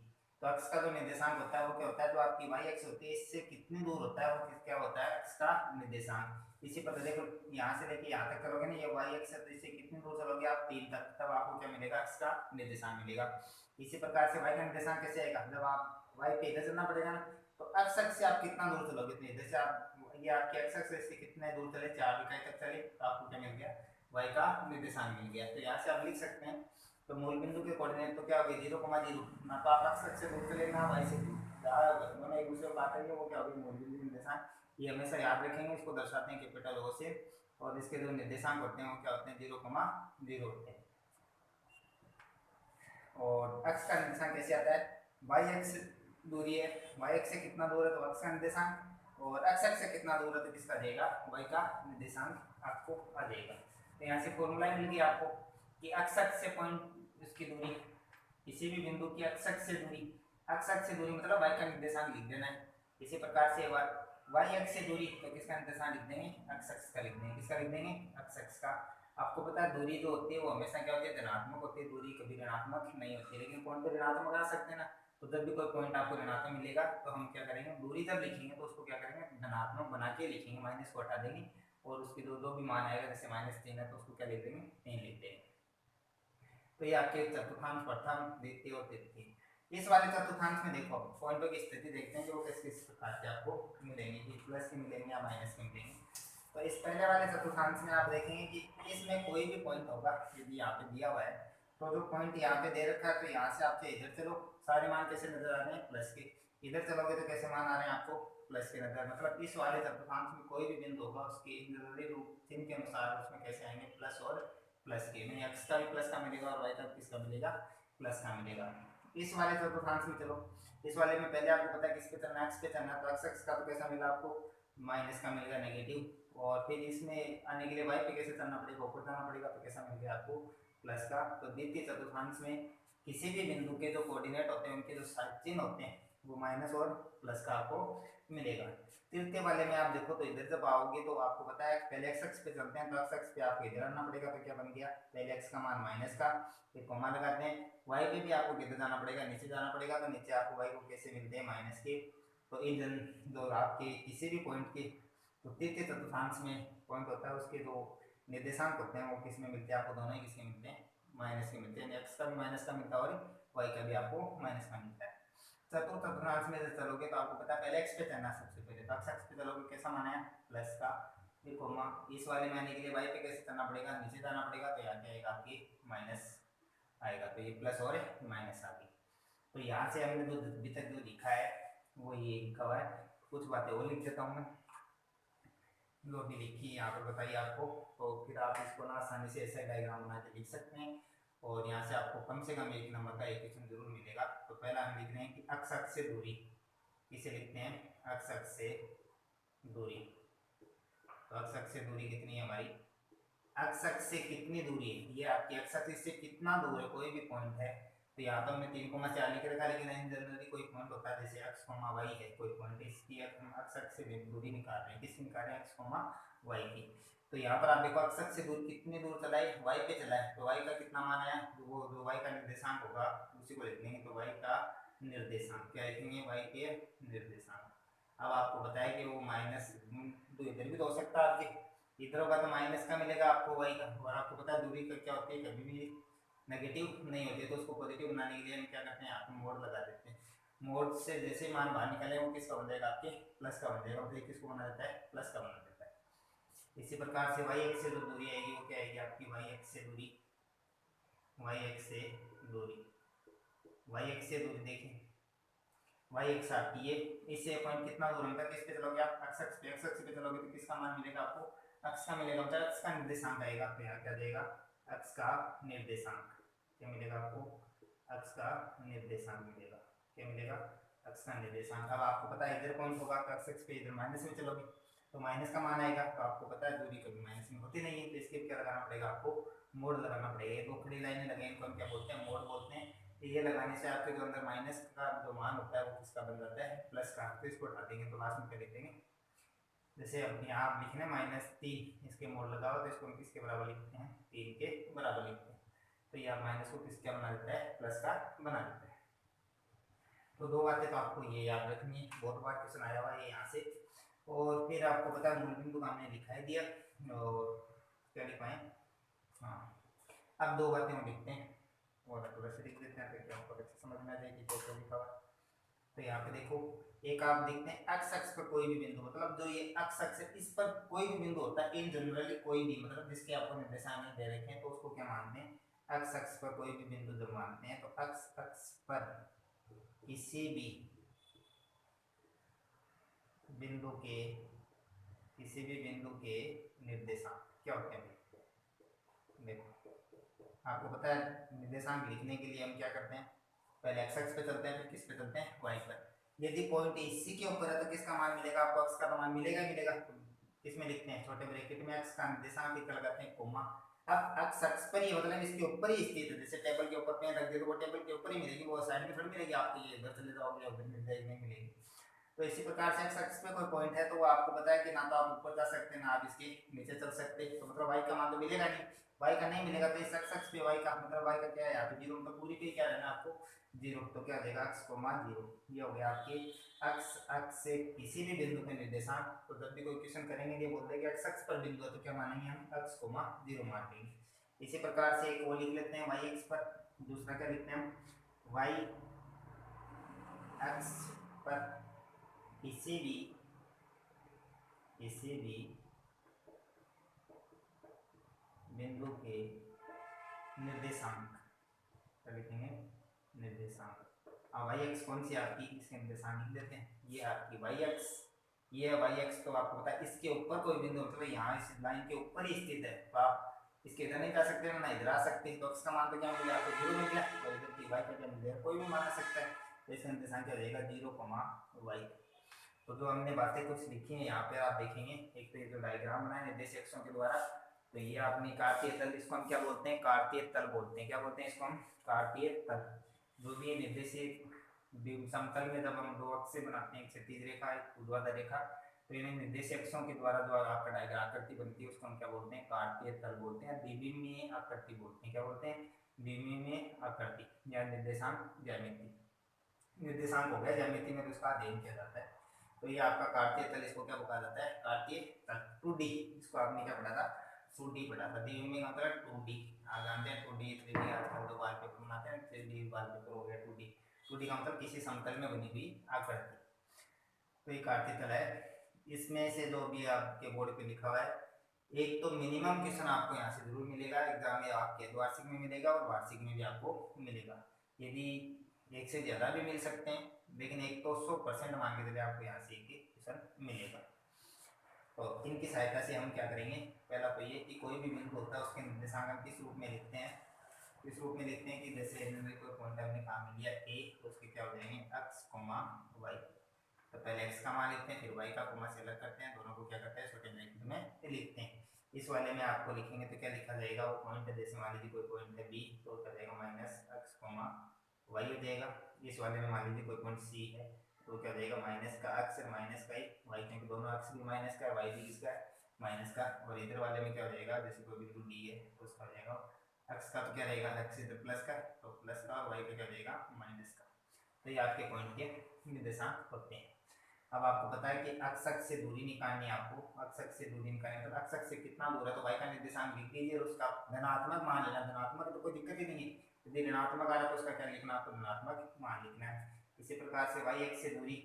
तो अक्ष का जो निर्देशांक होता है वो क्या होता है, जो आपकी y अक्ष होती है इससे कितनी दूर होता है वो क्या होता है, अक्ष का निर्देशांक। इसी पर देखो यहाँ से लेके यहाँ तक करोगे ना, ये y अक्ष है, तो इससे कितनी दूर चलोगे आप, 3 तक, तब आपको क्या मिलेगा, अक्ष का निर्देशांक मिलेगा। इसी प्रकार से y का निर्देशांक कैसे आएगा, जब आप y पे इधर चलना पड़ेगा ना, तो x अक्ष से आप कितना दूर चलोगे, तो इधर से आप ये आपके x अक्ष से कितने दूर चले, 4 इकाई तक चले, तो आपको क्या मिल गया, y का निर्देशांक मिल गया। तो यहाँ से आप लिख सकते हैं, तो मूल बिंदु के कोऑर्डिनेट तो क्या हो गए, 0,0, ना तो आप x अक्ष से दूर चले ना y से दूर, जहाँ दोनों एक दूसरे को काट रही है वो क्या होगी, मूल बिंदु निर्देशांक। ये हमेशा याद रखेंगे, इसको दर्शाते हैं कैपिटल O से, और इसके जो निर्देशांक होते हैं वो क्या होते हैं, 0,0 होते हैं। और x का निर्देशांक कैसे आता है, y अक्ष दूरी है, y अक्ष से कितना दूर है तो x का निर्देशांक, और x अक्ष से कितना दूर है तो किसका जाएगा, y का निर्देशांक आपको आ जाएगा। तो यहाँ से फॉर्मूला मिल गया आपको कि x अक्ष से पॉइंट इसकी दूरी, किसी भी बिंदु की x अक्ष से दूरी, x अक्ष से दूरी मतलब y का निर्देशांक लिख देना है। इसी प्रकार से y अक्ष से दूरी तो किसका निर्देशांक लिख देंगे, x अक्ष का लिख देंगे। किसका लिख देंगे, x अक्ष का। आपको पता है दूरी जो होती है वो हमेशा क्या होती है, धनात्मक होती है, दूरी कभी ऋणात्मक नहीं होती है, लेकिन पॉइंट तो ऋणात्मक आ सकते हैं ना। तो जब भी कोई पॉइंट आपको ऋणात्मक मिलेगा तो हम क्या करेंगे, दूरी जब लिखेंगे तो उसको क्या करेंगे, धनात्मक बना के लिखेंगे, माइनस को हटा देंगे और उसके जो भी मान आएगा, जैसे -3 है तो उसको क्या लिख देंगे, 3 लिख देंगे। तो ये आपके चतुर्थांश, प्रथम, द्वितीय और तृतीय। इस वाले चतुर्थांश में देखो पॉइंटों की स्थिति देखते हैं कि वो किस प्रकार के आपको मिलेंगे, कि प्लस के मिलेंगे या माइनस के मिलेंगे। तो इस पहले वाले चतुर्थांश में आप देखेंगे कि इसमें कोई भी पॉइंट होगा, यदि यहाँ पे दिया हुआ है तो जो पॉइंट यहाँ पे दे रखा है, तो यहाँ से आपसे इधर चलो, सारे मान कैसे नजर आ रहे हैं, प्लस के। इधर चलोगे तो कैसे मान आ रहे हैं आपको, प्लस के नजर। मतलब इस वाले चतुर्थांश में कोई भी बिंदु होगा उसके जरूरी रूप चिन्ह के अनुसार उसमें कैसे आएंगे, प्लस और प्लस के। नहीं, एक्स का भी प्लस का मिलेगा और वाई का किसका मिलेगा, प्लस का मिलेगा। इस वाले चतुर्थांश में चलो, इस वाले में पहले आपको पता है किस पे चलना है, एक्स पे चलना है, तो एक्स का तो कैसा मिला आपको, माइनस का मिलेगा, नेगेटिव। और फिर इसमें आने के लिए वाई पे कैसे चलना पड़ेगा, ऊपर जाना पड़ेगा, तो कैसा मिल गया आपको, प्लस का। तो द्वितीय चतुर्थांश में किसी भी बिंदु के जो कोऑर्डिनेट होते हैं उनके जो चिन्ह होते हैं वो माइनस और प्लस का आपको मिलेगा। तृतीय वाले में आप देखो तो इधर जब आओगे तो आपको पता है पहले एक्स एक्स पे चलते हैं, तो एक्स एक्स पे आपको इधर आना पड़ेगा, तो क्या बन गया, पहले एक्स का मान माइनस का, फिर कोमा लगाते हैं। वाई पे भी आपको किधर जाना पड़ेगा, नीचे जाना पड़ेगा, तो नीचे आपको वाई को कैसे मिलते हैं, माइनस के। तो इन जो आपके किसी भी पॉइंट के, तो तृतीय चतुर्थांश में पॉइंट होता है उसके जो निर्देशांक होते हैं वो किस में मिलते हैं आपको, दोनों ही किसके मिलते हैं, माइनस के मिलते हैं। एक्स का भी माइनस का मिलता है और वाई का भी आपको माइनस का मिलता है। चतुर्थ चतुर्थांश में चलोगे तो आपको पता है पहले एक्स पे चलना सबसे पहले, तो एक्स पे चलोगे कैसा माना है, प्लस का, फिर कोमा। इस वाले में आने के लिए वाई पे कैसे चलना पड़ेगा, नीचे जाना पड़ेगा, तो यहाँ आएगा आपकी माइनस आएगा, तो ये प्लस और माइनस आ गई। तो यहाँ से हमने जो अभी तक जो लिखा है वो ये लिखा हुआ है। कुछ बातें और लिख देता हूँ मैं, जो भी लिखी यहाँ पर बताइए आपको, तो फिर आप इसको ना आसानी से ऐसा डायग्राम बना के लिख सकते हैं। और यहाँ से आपको कम से कम 1 नंबर का इक्वेशन जरूर मिलेगा। तो पहला हम लिख रहे हैं कि अक्ष अक्ष से दूरी, इसे लिखते हैं अक्ष अक्ष से दूरी। तो अक्ष अक्ष से दूरी कितनी है हमारी, अक्ष अक्ष से कितनी दूरी है, ये आपकी अक्ष अक्ष से कितना दूर है, कोई भी पॉइंट है। तो यहाँ पर मैं 3,4 लिख रखा, लेकिन जनरली कोई पॉइंट होता है जैसे एक्स कोमा वाई है कोई पॉइंट, इसकी हम अक्ष अक्ष से दूरी निकाल रहे हैं, किसकी निकाल रहे हैं, एक्स कोमा वाई की। तो यहाँ पर आप देखो अक्ष अक्ष से दूर कितनी दूर चला है, वाई पे चला है, तो वाई का कितना मान आया, वो जो वाई का निर्देशांक होगा उसी को लिख देंगे। तो वाई का निर्देशांक क्या लिखेंगे, वाई के निर्देशांक। अब आपको बताया कि वो माइनस, तो इधर भी तो हो सकता है आपके, इधर होगा तो माइनस का मिलेगा आपको वाई का। और आपको पता है दूरी का क्या होती है, कभी भी नेगेटिव नहीं होती है, तो उसको पॉजिटिव बनाने के लिए हम क्या करते हैं, आप मोड लगा देते हैं। मोड से जैसे मान बाहर निकले वो किसका बन जाएगा, आपके प्लस का बन जाएगा, मतलब किसको बना देता है, प्लस का बना देता है। इसी प्रकार से वाई एक्स से जो दूरी आएगी वो क्या आएगी आपकी, वाई एक्स से दूरी, वाई एक्स से दूरी, वाई एक्स से दूरी देखें, वाई एक्स आपकी ये, इससे पॉइंट कितना दूर है, किस पे चलोगे आप, एक्स एक्स पे, एक्स एक्स पे चलोगे तो किसका मान मिलेगा आपको, एक्स का मिलेगा, मतलब एक्स का निर्देशांक आएगा। तो यहाँ क्या देगा, एक्स का निर्देशांक क्या मिलेगा आपको, एक्स का निर्देशांक मिलेगा, क्या मिलेगा, एक्स का निर्देशांक। अब आपको पता है इधर पॉइंट होगा तो एक्स एक्स पे इधर माइनस में चलोगे तो माइनस का मान आएगा। तो आपको पता है दूरी कभी माइनस में होती नहीं है, तो इसके क्या लगाना पड़ेगा आपको, मोड लगाना पड़ेगा। ये दो खड़ी लाइनें लगे इनको हम क्या बोलते हैं, मोड बोलते हैं। ये लगाने से आपके जो अंदर माइनस का जो मान होता है वो किसका बन जाता है, प्लस का। तो इसको हटा देंगे तो लास्ट में क्या लिख देंगे, जैसे अब यहाँ आप लिखना -3, इसके मोड लगाओ तो इसको हम किसके बराबर लिखते हैं, 3 के बराबर लिखते हैं। तो ये आप माइनस को किसका बना देता है, प्लस का बना देता है। तो दो बातें तो आपको ये याद रखनी है, बहुत बार क्वेश्चन आया हुआ है यहाँ से। और फिर आपको पता है मूल बिंदु का हमने लिखा ही दिया, और क्या लिखवाएं, हाँ अब दो बातें हम लिखते हैं और थोड़ा सा लिख देते हैं ताकि आपको अच्छे समझ में आ जाए कि क्या लिखा हुआ है। तो यहाँ पे देखो एक आप देखते हैं एक्स अक्ष पर कोई भी बिंदु, मतलब जो ये एक्स अक्ष है इस पर कोई भी बिंदु होता है इन जनरली, कोई भी मतलब जिसके आपको निर्देशांक दे रखे हैं तो उसको क्या मानते हैं, एक्स अक्ष पर कोई भी बिंदु जब मानते हैं तो एक्स अक्ष पर किसी भी बिंदु के, किसी भी बिंदु के निर्देशांक क्या होते हैं। देखो आपको पता है निर्देशांक लिखने के लिए हम क्या करते हैं, पहले एक्स अक्ष पे चलते हैं फिर किस पे चलते हैं, वाई पर। यदि पॉइंट इसी के ऊपर है तो किसका मान मिलेगा आपको, एक्स का तो मान मिलेगा ही मिलेगा। किसमें लिखते हैं, छोटे ब्रैकेट में एक्स का निर्देशांक लिख लगाते हैं कोमा। अब एक्स अक्ष पर ही मतलब इसके ऊपर ही स्थित है, जैसे टेबल के ऊपर पेन रख दिया तो वो टेबल के ऊपर ही मिलेगी, वो साइड में थोड़ी मिलेगी आपको, ये इधर चले जाओगे उधर मिल जाएगी, नहीं मिलेगी। तो इसी प्रकार से एक्स एक्स पे कोई पॉइंट है तो वो आपको पता है कि ना तो आप ऊपर जा सकते हैं ना आप इसके नीचे चल सकते हैं, तो मतलब वाई का मान तो मिलेगा नहीं, वाई का नहीं मिलेगा तो इस एक्स एक्स पे वाई का मतलब वाई का क्या है यहाँ पे जीरो, मतलब पूरी पे क्या रहना आपको जीरो, तो क्या हो जाएगा एक्स कोमा जीरो। ये हो गया आपके एक्स एक्स से किसी भी बिंदु पे निर्देशांक, तो जब भी कोई क्वेश्चन करेंगे ये बोल देंगे एक्स एक्स पर बिंदु है तो क्या मानेंगे हम एक्स कोमा जीरो मान लेंगे। इसी प्रकार से एक और लिख लेते हैं वाई एक्स पर, दूसरा क्या लिखते हैं हम वाई एक्स पर किसी भी बिंदु के निर्देशांक, क्या लिखेंगे निर्देशांक। अब वाई एक्स कौन सी आपकी, इसके निर्देशांक लिख देते हैं, ये आपकी वाई एक्स, ये है वाई एक्स, तो आपको पता है इसके ऊपर कोई बिंदु मतलब यहाँ इस लाइन के ऊपर ही स्थित है, तो आप इसके इधर नहीं जा सकते ना इधर आ सकते, तो एक्स का मान तो क्या मिल गया आपको जीरो मिल गया, और इधर की वाई का क्या मिल गया कोई भी मान सकता है, तो इसका निर्देशांक क्या हो जाएगा जीरो कोमा वाई। तो जो हमने बातें कुछ लिखी हैं यहाँ पे आप देखेंगे, एक तो ये जो डायग्राम बनाए निर्देश अक्षों के द्वारा, तो ये आपने कार्तीय तल, इसको हम क्या बोलते हैं कार्तीय तल बोलते हैं, क्या बोलते हैं इसको हम कार्तीय तल। जो भी निर्देशित समतल में जब हम दो अक्ष से बनाते हैं, एक क्षैतिज रेखा एक ऊर्ध्वाधर रेखा, तो इन्हें निर्देश अक्षों के द्वारा जो आपका डायग्राम आकृति बनती है उसको हम क्या बोलते हैं कार्तीय तल बोलते हैं, द्विविमीय आकृति बोलते हैं, क्या बोलते हैं द्विविमीय आकृति या निर्देशांक ज्यामिति। निर्देशांक हो गया, ज्यामिति में तो इसका अध्ययन किया जाता है, तो ये आपका कार्तीय तल, इसको क्या कहा जाता है कार्तीय तल। 2D इसको आपने क्या पढ़ा था 2D पढ़ा था, द्विविमीय का मतलब 2D, आप जानते हैं 2D 3D आजकल तो वॉलपेपर बनाते हैं, 3D वॉलपेपर हो गया 2D, 2D का मतलब किसी समतल में बनी हुई आकृति, तो ये कार्तीय तल है। इसमें से जो भी आपके बोर्ड पे लिखा हुआ है, एक तो मिनिमम क्वेश्चन आपको यहाँ से जरूर मिलेगा एग्जाम में, आपके वार्षिक में मिलेगा और वार्षिक में भी आपको मिलेगा, यदि एक से ज़्यादा भी मिल सकते हैं, लेकिन एक तो 100% मान के चलिए आपको यहाँ से एक क्वेश्चन मिलेगा। तो इनकी सहायता से हम क्या करेंगे, पहला तो ये कि कोई भी बिंदु होता है उसके निर्देशांक हम किस रूप में लिखते हैं, इस रूप में लिखते हैं कि जैसे कोई पॉइंट हमने काम लिया ए, तो उसके क्या हो जाएंगे एक्स कोमा वाई, तो पहले एक्स का मान लिखते हैं फिर वाई का कोमा से अलग करते हैं, दोनों को क्या करते हैं छोटे ब्रैकेट में लिखते हैं। इस वाले में आपको लिखेंगे तो क्या लिखा जाएगा, वो पॉइंट जैसे मान लीजिए कोई पॉइंट है बी, तो क्या जाएगा माइनस एक्स कोमा वाई हो जाएगा। इस वाले में मान लीजिए कोई पॉइंट सी है, तो क्या जाएगा माइनस का एक्स और माइनस का वाई, क्योंकि दोनों एक्स भी माइनस का है वाई भी किसका है माइनस का, और इधर वाले में क्या हो जाएगा जैसे कोई बिंदु डी है तो उसका हो जाएगा एक्स का तो क्या रहेगा एक्स इधर प्लस का, तो प्लस का, और वाई का क्या हो जाएगा माइनस का, तो ये आपके पॉइंट के निर्देशांक होते हैं। अब आपको पता है कि अक्ष अक्ष से दूरी निकालनी है, आपको अक्ष अक्ष से दूरी निकालनी है, तो अक्ष अक्ष से कितना दूर है तो वाई का निर्देशांक लिख दीजिए और उसका धनात्मक मान लेना, धनात्मक तो कोई दिक्कत ही नहीं है, यदि ऋणात्मक आ रहा है तो उसका क्या लिखना आपको धनात्मक मान लिखना है। इसी प्रकार से वाई अक्ष से दूरी,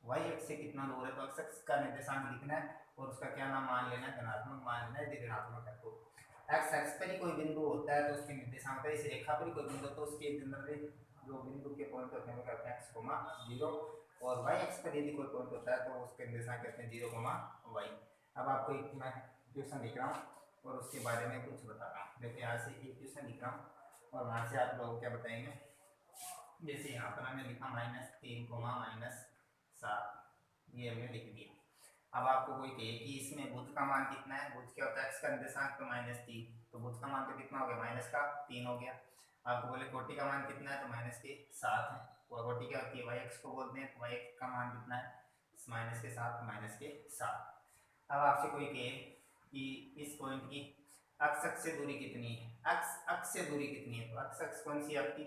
वाई अक्ष से कितना दूर है तो अक्ष अक्ष का निर्देशांक लिखना है और उसका क्या नाम मान लेना है धनात्मक मान लेना है, यदि ऋणात्मक है तो एक्स एक्स पर ही कोई बिंदु होता है तो उसके निर्देशांक पर, इस रेखा पर ही कोई बिंदु तो उसके जो बिंदु के पॉइंट होते हैं वो कहते हैं एक्स कोमा जीरो, और वाई एक्स पर यदि कोई पॉइंट होता है तो उसके निर्देशांक कहते हैं जीरो कोमा वाई। अब आपको एक मैं क्वेश्चन लिख रहा हूँ और उसके बारे में कुछ बता रहा हूँ, देखिए यहाँ से एक क्वेश्चन लिख रहा हूँ और वहाँ से आप लोग क्या बताएंगे, जैसे यहाँ पर हमने लिखा -3 -7, ये हमने लिख दिया। अब आपको कोई कहे कि इसमें भुज का मान कितना है, भुज क्या होता है एक्स का निर्देशांक तो -3, तो भुज का मान तो कितना हो गया माइनस का 3 हो गया। आपको बोले कोटि का मान कितना है तो -7 है, और कोटि क्या होती है वाई एक्स को बोलते हैं, तो वाई एक्स का मान कितना है -7 अब आपसे कोई कहे कि इस पॉइंट की अक्ष अक्ष से दूरी कितनी है, अक्ष से दूरी कितनी है, तो अक्ष अक्ष कौन सी आपकी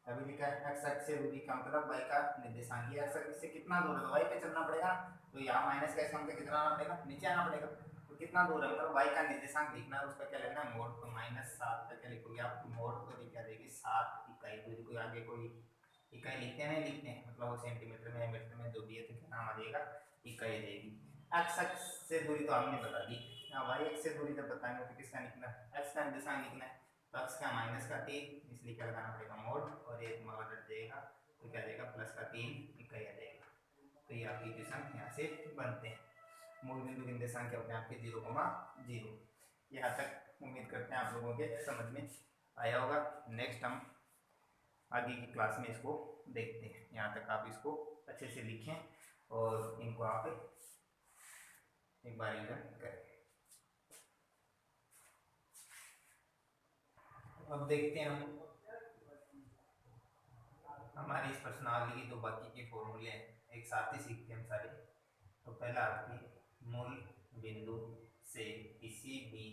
अभी लिखा है एक्स अक्ष से दूरी का मतलब वाई का निर्देशांक, ये एक्स अक्ष से कितना दूर है तो वाई पे चलना पड़ेगा, तो यहाँ माइनस का इसका मतलब कितना आना पड़ेगा नीचे आना पड़ेगा, तो कितना दूर है मतलब वाई का निर्देशांक लिखना है, उसका क्या लिखना है मोड, तो -7 का क्या लिखोगे आप मोड को क्या देगी 7 इकाई, दूरी को आगे कोई इकाई लिखते हैं नहीं लिखते हैं, मतलब वो सेंटीमीटर में या मीटर में जो भी है तो क्या नाम आ जाएगा इकाई देगी। एक्स अक्ष से दूरी तो हमने बता दी, वाई एक्स से दूरी जब बताएंगे तो किसका लिखना है एक्स का निर्देशांक लिखना है, तो एक्स का -3 इसलिए क्या लगाना पड़ेगा मोड, और एक मोड हट जाएगा तो क्या जाएगा +3 इकाई आ जाएगा, तो ये आपकी इक्वेशन यहाँ से बनते हैं। मूल बिंदु के निर्देशांक क्या होते हैं आपके 0,0। यहाँ तक उम्मीद करते हैं आप लोगों के समझ में आया होगा। नेक्स्ट हम आगे की क्लास में इसको देखते हैं, यहाँ तक आप इसको अच्छे से लिखें और इनको आप एक बार रिवीजन करें। अब देखते हैं हम हमारी इस प्रश्नावली की जो बाकी के फॉर्मूले हैं, एक एक साथ ही सीखते हैं हम सारे। तो पहला आपकी मूल बिंदु से किसी भी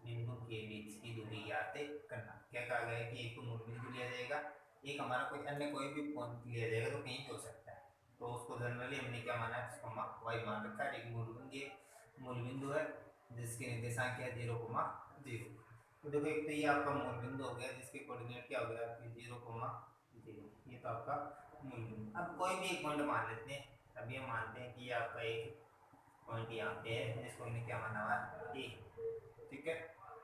बिंदु के बीच की दूरी ज्ञात करना। क्या कहा गया है कि एक तो मूल बिंदु लिया जाएगा, एक हमारा कोई अन्य कोई भी पॉइंट लिया जाएगा तो कहीं भी हो सकता है। तो उसको जनरली हमने क्या माना है, वाई मान रखा है। एक मूल बिंदु है जिसके निर्देशांक है 0,0। तो देखो एक तो ये आपका मूल बिंदु हो गया जिसके कोऑर्डिनेट क्या हो गया आपके 0,0। ये तो आपका मूल बिंदु। अब कोई भी एक पॉइंट मान लेते हैं। अभी हम मानते हैं कि ये आपका एक पॉइंट यहाँ पे है जिसको हमने क्या माना हुआ है, ए। ठीक है,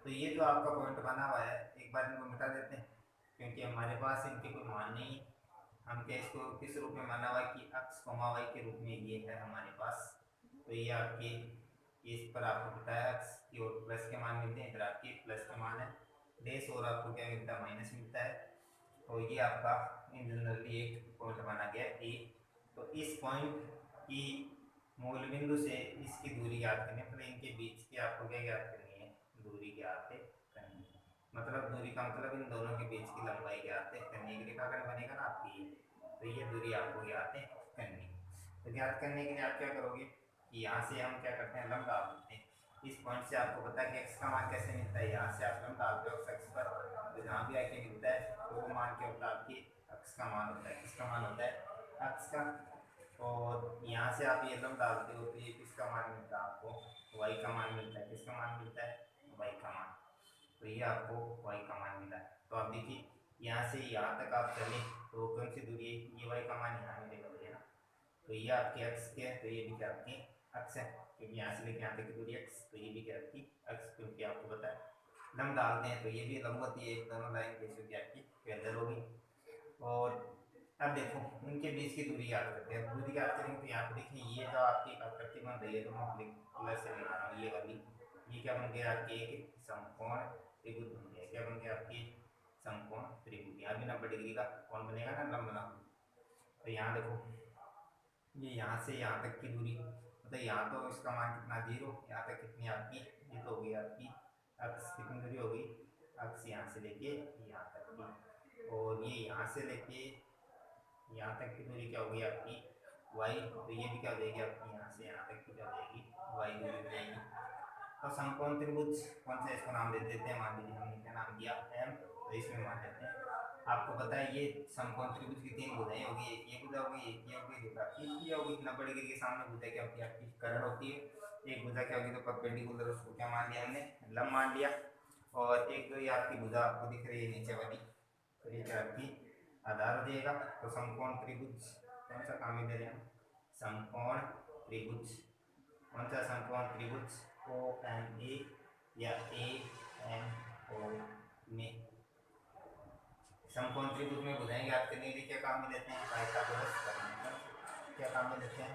तो ये जो आपका पॉइंट बना हुआ है, एक बार इनको मिटा देते हैं क्योंकि हमारे पास इनके कोई मान नहीं। हम क्या इसको किस रूप में माना हुआ है कि x, y के रूप में ये है हमारे पास। तो ये आपके इस पर आपको पता है x की ओर प्लस के मान मिलते हैं, इधर आपके प्लस के मान है, डेश और आपको क्या मिलता है, माइनस मिलता है। तो ये आपका इन जनरली एक पॉइंट बना गया ए। तो इस पॉइंट की मूल बिंदु से इसकी दूरी ज्ञात करनी है, मतलब इनके बीच की आपको क्या ज्ञात करनी है, दूरी ज्ञात करनी है। मतलब दूरी का मतलब इन दोनों के बीच की लंबाई ज्ञात करने के लिए क्या बनेगा ना आपकी, तो ये दूरी आपको ज्ञात करनी है। तो ज्ञात करने के लिए आप क्या करोगे कि यहाँ से हम क्या करते हैं, लंब डाल देते हैं। इस पॉइंट से आपको पता है कि x का मान कैसे मिलता है, यहाँ से आप लंब डालते हो x पर, तो जहाँ भी आके मिलता है तो वो मान क्या होता है, आपकी x का मान होता है। किसका मान होता है, x का। और यहाँ से आप ये लंब डालते हो तो ये किसका मान मिलता है आपको, y का मान मिलता है। किसका मान मिलता है, y का मान। तो ये आपको y का मान मिला है। तो आप देखिए यहाँ से यहाँ तक आप चले तो कौन सी दूरी है, ये y का मान यहाँ मिलेगा मुझे ना। तो ये आपके x के है, तो ये भी क्या आपकी x है, क्योंकि यहाँ से लेके यहाँ तक की दूरी x, तो ये भी क्या आपकी x, क्योंकि आपको पता है लंब डालते हैं तो ये भी लंब होती है, एक दोनों लाइन जैसे कि आपकी पैरेलल होगी। और अब देखो उनके बीच की दूरी याद करते हैं। दूरी याद करेंगे तो यहाँ पे देखिए ये जो आपकी आकृति बन रही है, तो मैं प्लस से लिख रहा हूँ ये वाली, ये क्या बन गया आपकी एक समकोण त्रिभुज बन गया। क्या बन गया आपकी, समकोण त्रिभुज। यहाँ भी 90 डिग्री का कौन बनेगा ना, लंब बना। तो यहाँ देखो ये यहाँ से यहाँ तक की दूरी, मतलब यहाँ तो इसका मान कितना 0, यहाँ तक कितनी आपकी, ये तो हो गई आपकी अक्स, कितनी दूरी होगी, अक्स यहाँ से लेके यहाँ तक की। और ये यहाँ से लेके यहाँ तक की दूरी क्या होगी आपकी y। तो ये भी क्या हो जाएगी आपकी, यहाँ से यहाँ तक की क्या हो जाएगी, y दूरी हो जाएगी। तो समकोण त्रिभुज कौन सा, इसको नाम दे देते हैं, मान लीजिए हमने क्या नाम दिया m, तो इसमें मान लेते हैं। आपको पता है ये समकोण त्रिभुज की 3 भुजाएं होगी, एक ये भुजा होगी, एक ये होगी, एक आपकी ये होगी। 90 डिग्री के सामने भुजा क्या होती है आपकी, कर्ण होती है। एक भुजा क्या होगी, तो परपेंडिकुलर, उसको क्या मान लिया हमने, लंब मान लिया। और एक तो ये आपकी भुजा आपको दिख रही है नीचे वाली, तो ये क्या आपकी आधार हो जाएगा। तो समकोण त्रिभुज कौन सा काम में दे रहे हैं, समकोण त्रिभुज। कौन सा समकोण त्रिभुज, ओ एम ए या ए एम ओ में। समकोण त्रिभुज में भुजाएं ज्ञात करने के लिए क्या काम में लेते हैं, पाइथागोरस प्रमेय। क्या काम में लेते हैं,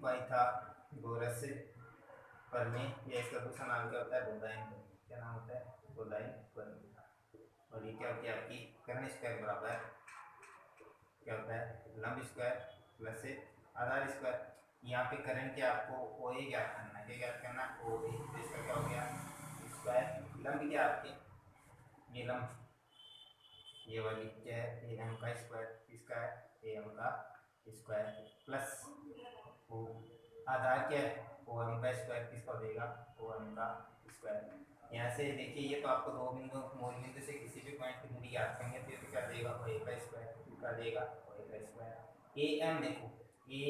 पाइथागोरस प्रमेय, या इसका दूसरा नाम क्या होता है, बोधायन प्रमेय। क्या नाम होता है, बोधायन प्रमेय। और ये क्या होती है आपकी, कर्ण स्क्वायर बराबर क्या होता है, लंब स्क्वायर प्लस आधार स्क्वायर। यहाँ पे कर्ण क्या आपको ओ ए ज्ञात करना है, क्या ज्ञात करना, ओ ए। तो इसका क्या हो गया स्क्वायर, लंब क्या आपके, ये लंब ये वाली क्या है, ए एम का स्क्वायर, इसका है ए एम का स्क्वायर प्लस ओ आधार क्या है, ओ एम का स्क्वायर। किसका हो जाएगा, ओ एम का स्क्वायर। यहाँ से देखिए ये तो आपको दो बिंदु, मूल बिंदु से किसी भी पॉइंट की दूरी याद करेंगे तो ये तो क्या देगा, ओ ए का स्क्वायर, क्या देगा, ओ ए का स्क्वायर। ए एम देखो, ए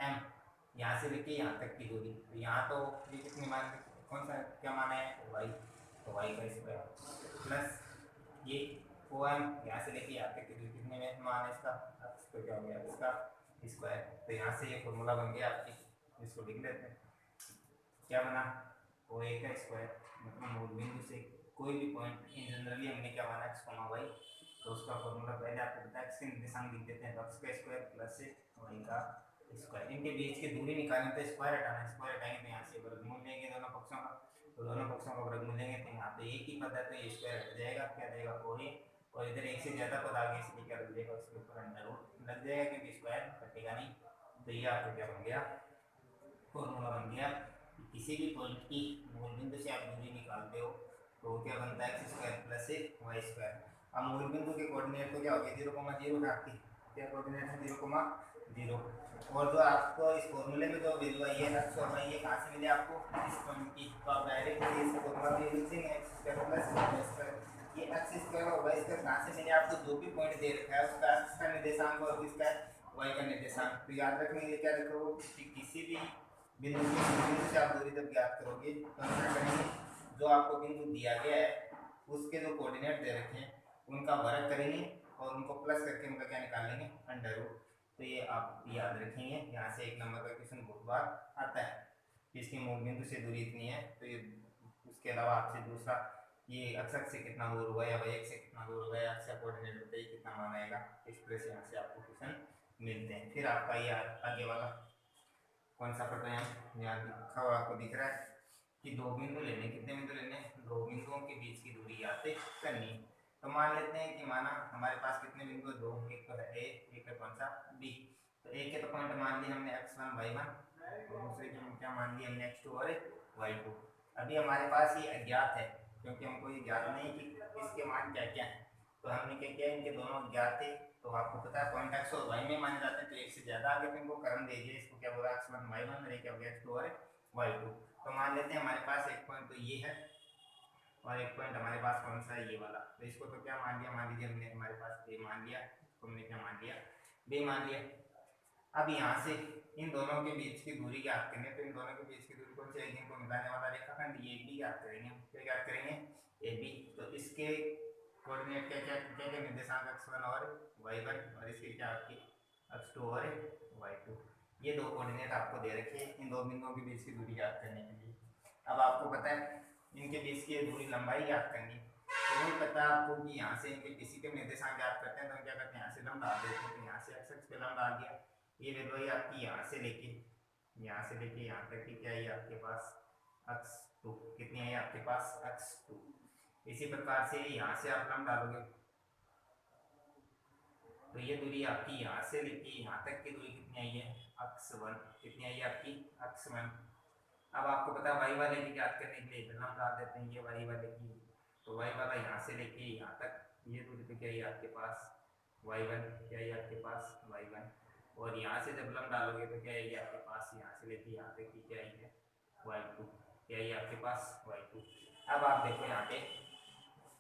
एम यहाँ से लेके यहाँ तक की दूरी, तो यहाँ तो ये कितनी मान, कौन सा क्या माना है, वाई, तो वाई का स्क्वायर प्लस ये ओ एम यहाँ से लेके यहाँ तक की दूरी, कितने में मान है इसका, तो क्या हो गया इसका स्क्वायर। तो यहाँ से ये फॉर्मूला बन गया आपकी, इसको लिख लेते हैं। क्या बना, ओ ए का स्क्वायर, मतलब मूल बिंदु से कोई भी पॉइंट, इन जनरली हमने क्या माना x, y, तो उसका फॉर्मूला पहले आपको पता है, x के निर्देशांक लिख देते हैं, तो x का स्क्वायर प्लस y का स्क्वायर। इनके बीच की दूरी निकालने तो स्क्वायर हटाना, स्क्वायर हटाएंगे तो यहाँ से वर्गमूल लेंगे दोनों पक्षों का, तो दोनों पक्षों का वर्गमूल लेंगे तो यहाँ पे एक ही पद है, तो ये स्क्वायर हट जाएगा, क्या देगा ओ ए। और इधर एक से ज़्यादा पद आगे इसलिए क्या लग जाएगा, उसके ऊपर अंडर रूट लग जाएगा, क्योंकि स्क्वायर कटेगा नहीं। तो ये आपको क्या बन गया, फॉर्मूला बन गया। किसी भी पॉइंट की मूल बिंदु से आप दूरी निकालते हो तो क्या बनता है, X square plus Y square. अब मूल बिंदु के कोऑर्डिनेट तो क्या हो गया, 0,0 है आपकी, क्या कोऑर्डिनेट है 0,0। और जो आपको इस फॉर्मूले में जो वैल्यू आई है x और y ये कहाँ से मिले आपको, इस पॉइंट की, तो आप डायरेक्टली इस फॉर्मूला में लिखेंगे x² प्लस y²। ये x² और y² कहाँ से मिले आपको, जो भी पॉइंट दे रखा है उसका x का निर्देशांक और इसका y का निर्देशांक। तो याद रखने के लिए क्या रखोगे कि किसी भी बिंदु से आप दूरी जब ज्ञात करोगे तो हम क्या करेंगे, जो आपको बिंदु दिया गया है उसके जो कोऑर्डिनेट दे रखे हैं उनका वर्ग करेंगे और उनको प्लस करके उनका क्या निकाल लेंगे, अंडर रूट। तो ये आप याद रखेंगे, यहाँ से 1 नंबर का क्वेश्चन बहुत बार आता है। इसकी मूल बिंदु से दूरी इतनी है, तो ये उसके अलावा आपसे दूसरा ये अक्षर से कितना दूर हुआ या y से कितना दूर हुआ या अक्षर कोऑर्डिनेट होता है कितना मान आएगा, इस तरह से यहाँ से आपको क्वेश्चन मिलते हैं। फिर आपका ये आगे वाला कौन सा पढ़ रहे हैं, यहाँ लिखा हुआ आपको दिख रहा है कि दो बिंदु लेने, कितने बिंदु लेने, दो बिंदुओं के बीच की दूरी याद करनी। तो मान लेते हैं कि माना हमारे पास कितने बिंदु, दो, एक तो है ए, एक है कौन सा बी। तो एक के तो पॉइंट मान लिए हमने x1 y1 और दूसरे के हम क्या मान लिए हमने x2 और y2। अभी हमारे पास ये अज्ञात है क्योंकि हमको ये ज्ञात नहीं कि इसके मान क्या क्या है, तो हमने क्या किया, इनके दोनों अज्ञात थे। तो आपको पता है पॉइंट x और y में माने जाते हैं, तो एक से ज्यादा आगे इनको क्रम दे दिए, इसको क्या बोला x1 y1 और एक क्या हो गया x2 और y2। तो मान लेते हैं हमारे पास एक पॉइंट तो ये है और एक पॉइंट हमारे पास कौन सा है, ये वाला। तो इसको तो क्या मान लिया, मान लीजिए हमने हमारे पास ए मान लिया, इसको हमने क्या मान लिया, बी मान लिया। अब यहाँ से इन दोनों के बीच की दूरी ज्ञात करनी है, तो इन दोनों के बीच की दूरी कौन सी है, इनको मिलाने वाला रेखाखंड ये बी ज्ञात करेंगे। क्या ज्ञात करेंगे, ए बी। तो इसके कोऑर्डिनेट क्या क्या क्या क्या निर्देशांक x1 और y1 और इसके क्या आपकी x2 और y2। ये दो कोऑर्डिनेट आपको दे रखे हैं इन दो बिंदुओं के बीच की दूरी ज्ञात करने के लिए। अब आपको पता है इनके बीच की दूरी लंबाई ज्ञात करनी, तो नहीं पता आपको कि यहाँ से इनके किसी के निर्देशांक ज्ञात करते हैं तो हम क्या करते हैं, यहाँ से लंब डाल देते हैं। तो यहाँ से x पे लंब डाल दिया, ये वैल्यू है आपकी यहाँ से लेके यहाँ तक की क्या है आपके पास x2, कितनी है आपके पास x2। इसी प्रकार से यहाँ से आप लंब डालोगे तो ये दूरी आपकी यहाँ से लेके यहाँ तक की दूरी कितनी आई है x1, कितनी आई है आपकी x1। अब आपको पता है y वाले की ज्ञात करने के लिए लंब डाल देते हैं, ये y वाले की, तो y वाला यहाँ से लेके यहाँ तक ये दूरी पे क्या है आपके पास y1, क्या है आपके पास y1। और यहाँ से जब लंब डालोगे तो क्या है आपके पास यहाँ से लेके यहाँ तक की क्या है y2, क्या है आपके पास y2। अब आप देखो यहाँ पे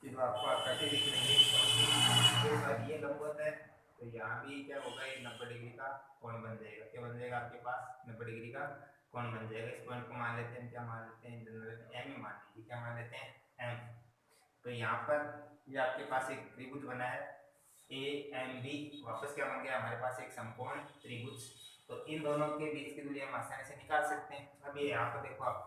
जो आपको आकृति दिख रही है ये लंबवत है, तो यहाँ भी क्या होगा, ये 90 डिग्री का कोण बन जाएगा। क्या बन जाएगा आपके पास 90 डिग्री का कोण बन जाएगा। इस पॉइंट को मान लेते हैं, क्या मान लेते हैं, जनरल एम मान लीजिए, क्या मान लेते हैं एम। तो यहाँ पर ये आपके पास एक त्रिभुज बना है ए एम बी, वापस क्या बन गया हमारे पास एक समकोण त्रिभुज। तो इन दोनों के बीच की दूरी हम आसानी से निकाल सकते हैं। अब ये यहाँ पर देखो आप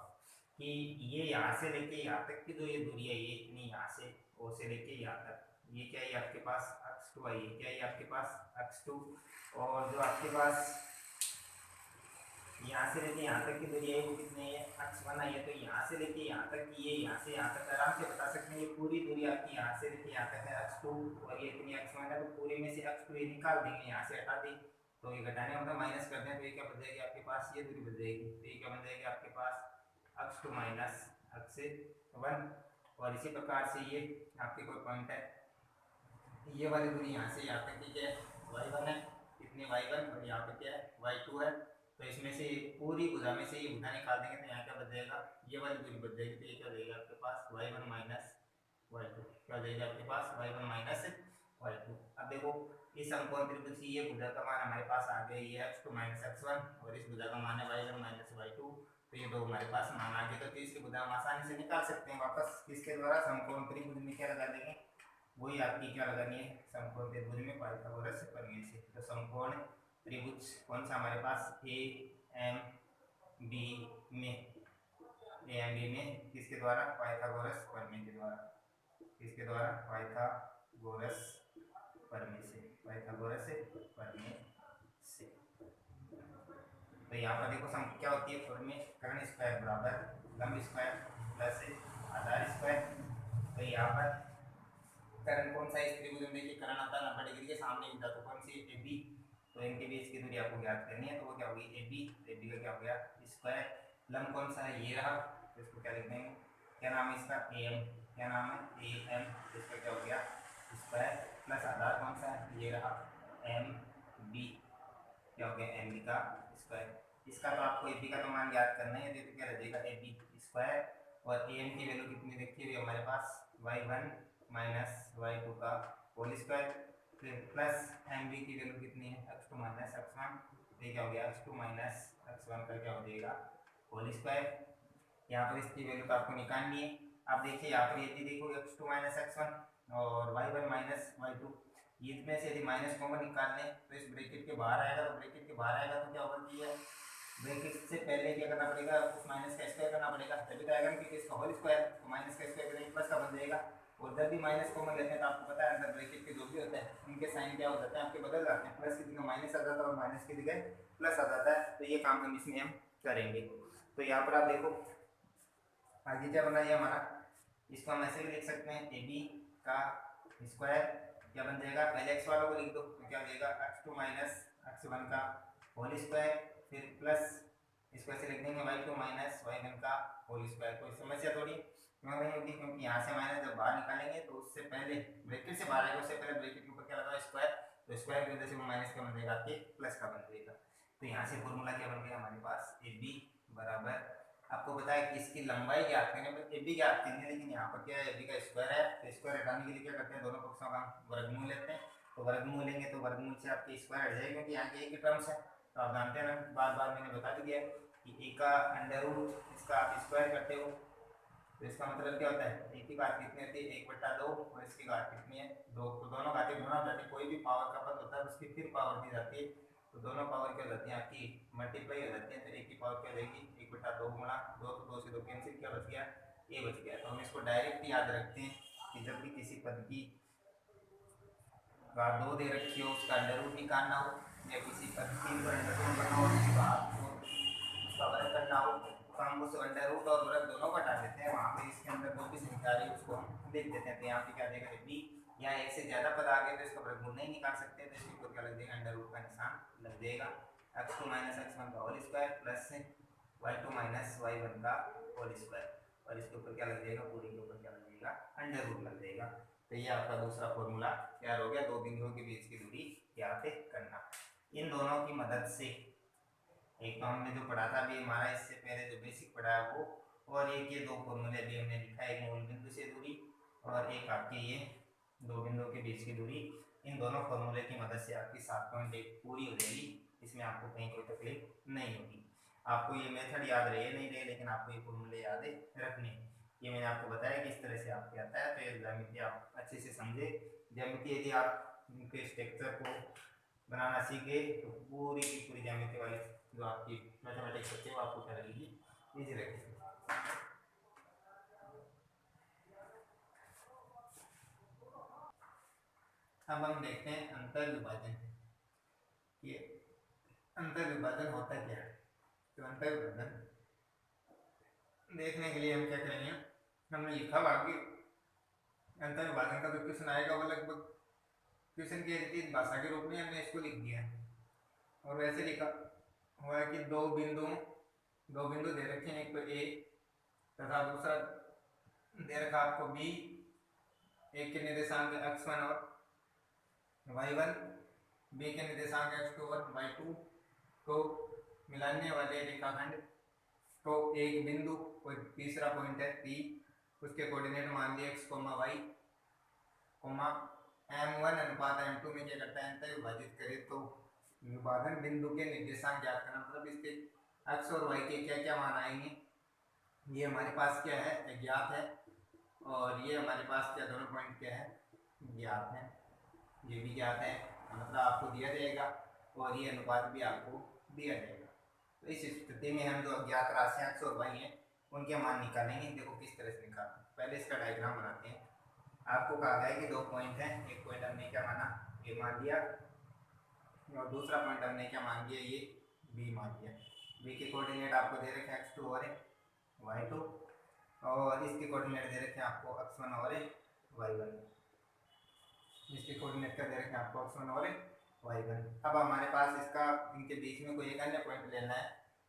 कि ये यहाँ से लेके यहाँ तक की जो ये दूरी है, ये इतनी यहाँ से ओ से लेके यहाँ तक, ये क्या है आपके पास x2 है, क्या है आपके पास x2। और जो आपके पास यहाँ से लेके यहाँ तक की दूरी है वो कितनी है x1 है। तो यहाँ से लेके यहाँ तक की, ये यहाँ से यहाँ तक आराम से बता सकते हैं ये पूरी दूरी आपकी यहाँ से लेके यहाँ तक है x2 और ये इतनी x1 है। तो पूरी में से x2 ये निकाल देंगे, यहाँ से हटा दें, तो ये घटाने मतलब माइनस कर दें, तो ये क्या बच जाएगी आपके पास, ये दूरी बच जाएगी। तो ये क्या बन जाएगी आपके पास x2 माइनस x1। और इसी प्रकार से ये आपके कोई पॉइंट है, ये वाली दूरी यहाँ से यहाँ तक की क्या है y1 है, कितनी y1, और यहाँ पे क्या है y2 है। तो इसमें से पूरी भुजा में से ये भुजा निकाल देंगे तो यहाँ क्या बच जाएगा, ये वाली दूरी बच जाएगी। तो ये क्या हो जाएगा आपके पास y1 माइनस y2, क्या हो जाएगा आपके पास y1 माइनस y2। अब देखो इस समकोण त्रिभुज की ये भुजा का मान हमारे पास आ गया, ये x2 माइनस x1 और इस भुजा का मान है y1 माइनस y2। तो ये दो हमारे पास मान आ गए, तो इसकी भुजा हम आसानी से निकाल सकते हैं वापस, किसके द्वारा, समकोण त्रिभुज में क्या लगा देंगे, वही आपकी क्या लगानी है, समकोण त्रिभुज में पाइथागोरस प्रमेय से। तो समकोण त्रिभुज कौन सा हमारे पास ए एम बी में किसके द्वारा, पाइथागोरस प्रमेय के द्वारा, किसके द्वारा, पाइथागोरस प्रमेय से, पाइथागोरस प्रमेय से। तो यहाँ पर देखो सम क्या होती है, प्रमेय कर्ण स्क्वायर बराबर लंब स्क्वायर प्लस आधार स्क्वायर। तो यहाँ पर कर्ण कौन सा इस त्रिभुज में, देखिए कर्ण आता है 90 डिग्री के सामने मिलता, तो कौन सी ए बी। तो इनके बीच की दूरी आपको ज्ञात करनी है, तो वो क्या होगी ए बी का क्या हो गया स्क्वायर। लंब कौन सा है, ये रहा, तो इसको क्या लिख देंगे, क्या नाम है इसका ए एम, क्या नाम है ए एम, इसका क्या हो गया स्क्वायर, प्लस आधार कौन सा है, ये रहा एम इसका तो आपको ए बी का तो मान ज्ञात करना है, तो क्या रहेगा ए बी स्क्वायर, और ए एन की वैल्यू कितनी रखी हुई है हमारे पास y1 माइनस y2 का होल स्क्वायर, फिर प्लस एम बी की वैल्यू कितनी है x2 माइनस x1, ये क्या हो गया x2 माइनस x1 का क्या हो जाएगा होल स्क्वायर। यहाँ पर इसकी वैल्यू तो आपको निकालनी है। आप देखिए यहाँ पर यदि देखो x2 माइनस x1 और y1 माइनस y2, इसमें से यदि माइनस कॉमन निकाल लें तो इस ब्रैकेट के बाहर आएगा, तो ब्रैकेट के बाहर आएगा तो क्या होगा कि है ब्रैकेट से पहले क्या करना पड़ेगा, उस माइनस का स्क्वायर करना पड़ेगा, तभी तो आएगा, क्योंकि इसका होल स्क्वायर तो माइनस का स्क्वायर करेंगे प्लस का बन जाएगा। और जब भी माइनस कॉमन लेते हैं तो आपको पता है अंदर ब्रैकेट के जो भी होते हैं उनके साइन क्या हो जाते हैं आपके बदल जाते हैं, प्लस की जगह माइनस आ जाता है और माइनस की जगह प्लस आ जाता है। तो ये काम हम इसमें हम करेंगे। तो यहाँ पर आप देखो आगे क्या बना है हमारा, इसको हम ऐसे भी लिख सकते हैं ए बी का स्क्वायर क्या बन जाएगा, पहले एक्स वालों को लिख दो तो क्या हो जाएगा x2 माइनस x1 का होल स्क्वायर, फिर प्लस इसको ऐसे लिख देंगे y2 माइनस y1 का होल स्क्वायर। कोई समस्या थोड़ी क्यों नहीं होगी, क्योंकि यहाँ से माइनस जब बाहर निकालेंगे तो उससे पहले ब्रैकेट से बाहर आएगा, उससे पहले ब्रैकेट के ऊपर क्या लगा स्क्वायर, तो स्क्वायर की वजह से वो माइनस का बन जाएगा आपके प्लस का बन जाएगा। तो यहाँ से फॉर्मूला क्या बन गया हमारे पास ए बी बराबर, आपको बताया कि इसकी लंबाई ज्ञात करने पर ए बी ज्ञात करनी है, लेकिन यहाँ पर क्या है ए बी का स्क्वायर है, तो स्क्वायर हटाने के लिए क्या करते हैं दोनों पक्षों का वर्गमूल लेते हैं, तो वर्गमूल लेंगे तो वर्गमूल से आपकी स्क्वायर हट जाएगी, क्योंकि यहाँ के एक ही टर्म्स है। तो आप जानते हैं ना, बार बार मैंने बता दिया कि ए का अंडर रूट इसका आप स्क्वायर करते हो तो इसका मतलब क्या होता है एक की घात कितनी होती है 1/2 और इसकी घात कितनी है 2, तो दोनों घातें गुणा हो जाती है, कोई भी पावर का पद होता है उसकी फिर पावर दी जाती है, तो दोनों पावर क्या हो जाती है आपकी मल्टीप्लाई हो जाती है, तो एक की पावर क्या हो जाएगी 1/2 गुणा 2, तो 2 से 2 कैंसिल, क्या बच गया ए बच गया। तो हम इसको डायरेक्ट याद रखते हैं कि जब भी किसी पद की घात 2 दे रखी हो उसका अंडर रूट निकालना हो, या किसी पद 3 पर अंडर रूट करना हो उसका वर्ग करना हो, तो हम उस अंडर रूट और वर्ग दोनों को हटा देते हैं, वहाँ पे इसके अंदर जो भी संख्या आ रही है उसको हम लिख देते हैं। तो यहाँ पे क्या देगा बी, यहाँ एक से ज्यादा पद आ गए तो इसका वर्गमूल नहीं निकाल सकते, तो इसके ऊपर क्या लग जाएगा अंडर रूट का निशान लग जाएगा, x2 माइनस x1 का whole square plus y2 minus y1 का होल स्क्वायर, और इसके ऊपर क्या लग जाएगा पूरे के ऊपर क्या लग जाएगा अंडर रूट लग जाएगा। तो ये आपका दूसरा फॉर्मूला तैयार हो गया, दो बिंदुओं के बीच की दूरी ज्ञात करना। इन दोनों की मदद से एक तो हमने जो पढ़ा था अभी हमारा इससे पहले जो बेसिक पढ़ा है वो, और एक ये दो फॉर्मूले अभी हमने लिखा है, एक मूल बिंदु से दूरी और एक आपकी ये दो बिंदुओं के बीच की दूरी। इन दोनों फॉर्मूले की मदद से आपकी 7.1 पूरी हो जाएगी, इसमें आपको कहीं कोई तकलीफ नहीं होगी। आपको ये मेथड याद रहे नहीं रहे, लेकिन आपको ये फॉर्मूले याद रखने, ये मैंने आपको बताया कि इस तरह से आपको आता है। तो ये ज्यामिति आप अच्छे से समझे, ज्यामिति यदि आप इनके स्ट्रक्चर को बनाना सीख गए तो पूरी की पूरी ज्यामिति वाली जो आपकी मैथमेटिक्स होती है वो आपको क्या लगेगी इजी लगेगी। अब हम देखते हैं अंतर विभाजन, ये अंतर विभाजन होता क्या है। तो अंतर विभाजन देखने के लिए हम क्या करेंगे, हमने लिखा हुआ कि अंतर विभाजन का जो क्वेश्चन आएगा वो लगभग क्वेश्चन की रीति भाषा के रूप में हमने इसको लिख दिया है, और वैसे लिखा हुआ है कि दो बिंदु दे रखे हैं, एक तो ए तथा दूसरा दे रखा आपको बी, एक के निर्देशांक x1 और y1, बी के निर्देशांक x2 और y2 को मिलाने वाले रेखाखंड, तो एक बिंदु कोई तीसरा पॉइंट है पी, उसके कोऑर्डिनेट मान लिए x, y, m1 अनुपात m2 में क्या करता है अंतर विभाजित करे तो विभाजन बिंदु के निर्देशांक ज्ञात करना, मतलब इसके x और y के क्या क्या मान आएंगे, ये हमारे पास क्या है ज्ञात है, और ये हमारे पास क्या दोनों पॉइंट क्या है ज्ञात है, ये भी ज्ञात है, मतलब आपको दिया जाएगा और ये अनुपात भी आपको दिया जाएगा। तो इस स्थिति में हम जो अज्ञात राशियां x और y हैं उनके मान निकालेंगे। देखो किस तरह से निकालना, पहले इसका डायग्राम बनाते हैं। आपको कहा गया है कि दो पॉइंट हैं, एक पॉइंट हमने क्या माना a मान लिया, और दूसरा पॉइंट हमने क्या मान लिया ये b मान लिया। b के कोऑर्डिनेट आपको दे रखे x2 और y2, और इसके कोऑर्डिनेट दे रखे आपको x1 और y1, इसके कोऑर्डिनेट का दे रखे आपको x1 और y1। अब हमारे पास इसका इनके बीच में कोई एक अन्य पॉइंट लेना है,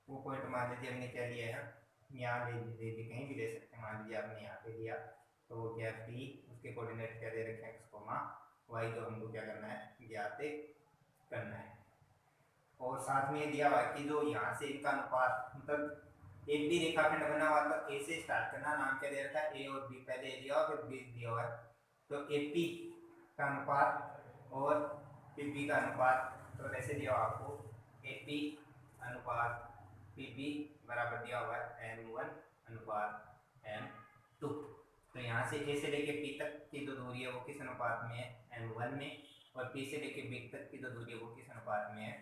वो पॉइंट मान लीजिए हमने क्या लिया है यहाँ ले लीजिए, कहीं भी ले सकते हैं, मान लीजिए आपने यहाँ पे लिया तो वो क्या है p, उसके कोऑर्डिनेट क्या दे रखे हैं x, y, जो हमको क्या करना है ज्ञात करना है। और साथ में दिया हुआ कि जो यहाँ से इनका अनुपात मतलब एक भी रेखाखंड बना हुआ तो ए से स्टार्ट करना, नाम क्या दे रखा है ए और बी, पहले ए दिया और फिर बी दिया हुआ है, तो ए पी का अनुपात और पी बी का अनुपात, तो वैसे दिया हुआ आपको ए पी अनुपात पी बी बराबर दिया हुआ है M1 अनुपात M2। तो यहाँ से ए से लेके पी तक की जो दूरी है वो किस अनुपात में है M1 में, और पी से लेके बी तक की जो दूरी है वो किस अनुपात में है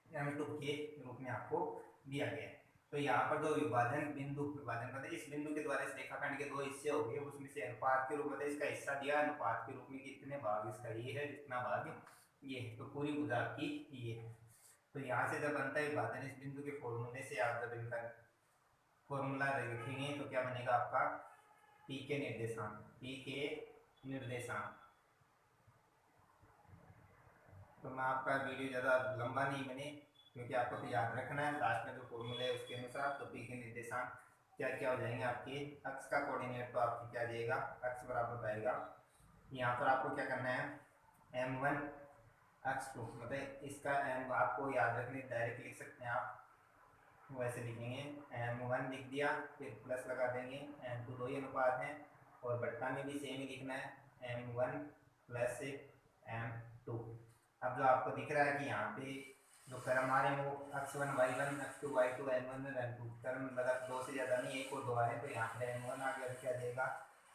M2 के रूप में आपको दिया गया है। तो यहाँ पर जो विभाजन विभाजन करते हैं, इस बिंदु के द्वारा इस रेखाखंड के दो हिस्से हो गए, उसमें से अनुपात के रूप में इसका हिस्सा दिया, अनुपात के रूप में कितने भाग इसका ये है, जितना भाग ये है, तो पूरी भुजा की ये है। तो यहाँ से जब बनता है विभाजन इस बिंदु के फॉर्मूले से, आप जब इनका फॉर्मूला लिखेंगे तो क्या बनेगा आपका पी के निर्देशांक, पी के निर्देशांक। तो मैं आपका वीडियो ज़्यादा लंबा नहीं बने क्योंकि आपको तो याद रखना है लास्ट में जो फॉर्मूला है उसके अनुसार। तो पी के निर्देशांक क्या क्या हो जाएंगे आपके, अक्ष का कोऑर्डिनेट तो आपकी क्या देगा, अक्ष बराबर आएगा, यहाँ पर आपको क्या करना है M1 अक्ष टू, मतलब इसका M आपको याद रखने डायरेक्ट लिख सकते हैं आप, वैसे लिखेंगे M1 लिख दिया, फिर प्लस लगा देंगे, M2 दो ही अनुपात हैं, और बट्टा में भी सेम ही लिखना है M1 प्लस M2। अब जो आपको दिख रहा है कि यहाँ पे जो क्रम आ रहे हैं वो x1 y1 x2 y2 m1 और m2 क्रम लगा, दो से ज़्यादा नहीं, एक और दो आ रहे हैं, तो यहाँ पे m1 आ गया तो क्या देगा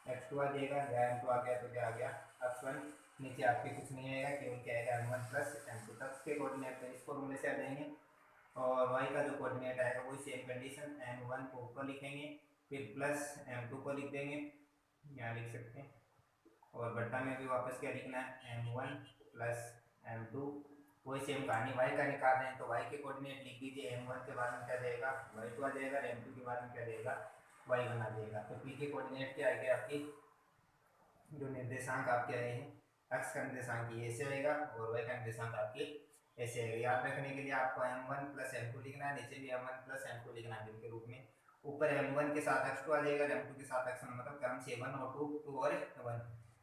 x2 आ जाएगा, या m2 आ गया तो क्या आ गया x1, नीचे आपके कुछ नहीं आएगा, केवल क्या आएगा m1 प्लस m2 तक के कोऑर्डिनेट इस फॉर्मूले से आ जाएंगे। और y का जो कोऑर्डिनेट आएगा वही सेम कंडीशन, m1 को ऊपर लिखेंगे, फिर प्लस m2 को लिख देंगे, यहाँ लिख सकते हैं, और बट्टा में भी वापस क्या लिखना है m1 प्लस m2, वही सेम कहानी y का निकाल रहे हैं तो y के कोऑर्डिनेट लिख दीजिए, m1 के बाद में क्या देगा y2 आ जाएगा, m2 के बाद में क्या देगा y1 आ जाएगा। तो p के कोऑर्डिनेट क्या आएगा आपकी, जो निर्देशांक आपके आए हैं, x का निर्देशांक ये ऐसे आएगा और y का निर्देशांक आपके ऐसे आएगा। याद रखने के लिए आपको m1 प्लस m2 लिखना है, नीचे भी m1 प्लस m2 लिखना है के रूप में, ऊपर m1 के साथ x2 आ जाएगा, m2 के साथ x1, मतलब क्रम से 1 और 2, 2 और 1।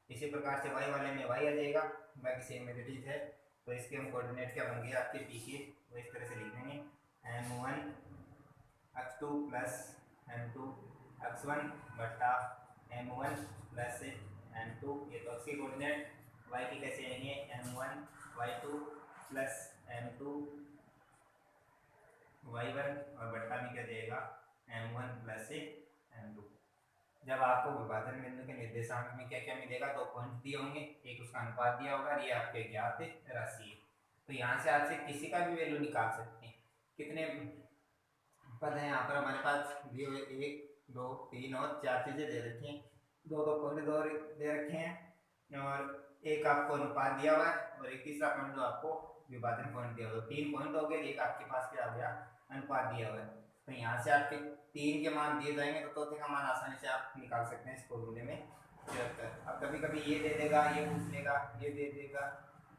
इसी प्रकार से y वाले में y आ जाएगा, बाकी सेम एडिट है। तो इसके हम कोऑर्डिनेट क्या बन गए आपके पी के, वो इस तरह से लिख देंगे m1 x2 plus m2 x1 बट्टा m1 प्लस m2, ये तो x के कोऑर्डिनेट, y के कैसे आएंगे m1 y2 plus m2 y1, और बट्टा में क्या देगा m1 प्लस m2। जब आपको विभाजन बिंदु के निर्देशांक में क्या क्या मिलेगा, दो पॉइंट दिए होंगे, एक उसका अनुपात दिया होगा, ये आपके ज्ञात राशि है। तो यहाँ से आपसे किसी का भी वैल्यू निकाल सकते हैं। कितने पद हैं यहाँ पर हमारे पास दिए हुए, 1 2 3 और 4 चीज़ें दे रखी हैं, दो पॉइंट दो दे रखे हैं, और एक आपको अनुपात दिया हुआ है, और एक तीसरा पॉइंट जो आपको विभाजन पॉइंट दिया हुआ है। 3 पॉइंट हो गए, एक आपके पास क्या हो गया अनुपात दिया हुआ है। तो यहाँ से आपके 3 के मान दिए जाएंगे तो चौथे का मान आसानी से आप निकाल सकते हैं इस फॉर्मूले में रखकर। अब कभी कभी ये दे देगा, ये पूछ लेगा, ये दे देगा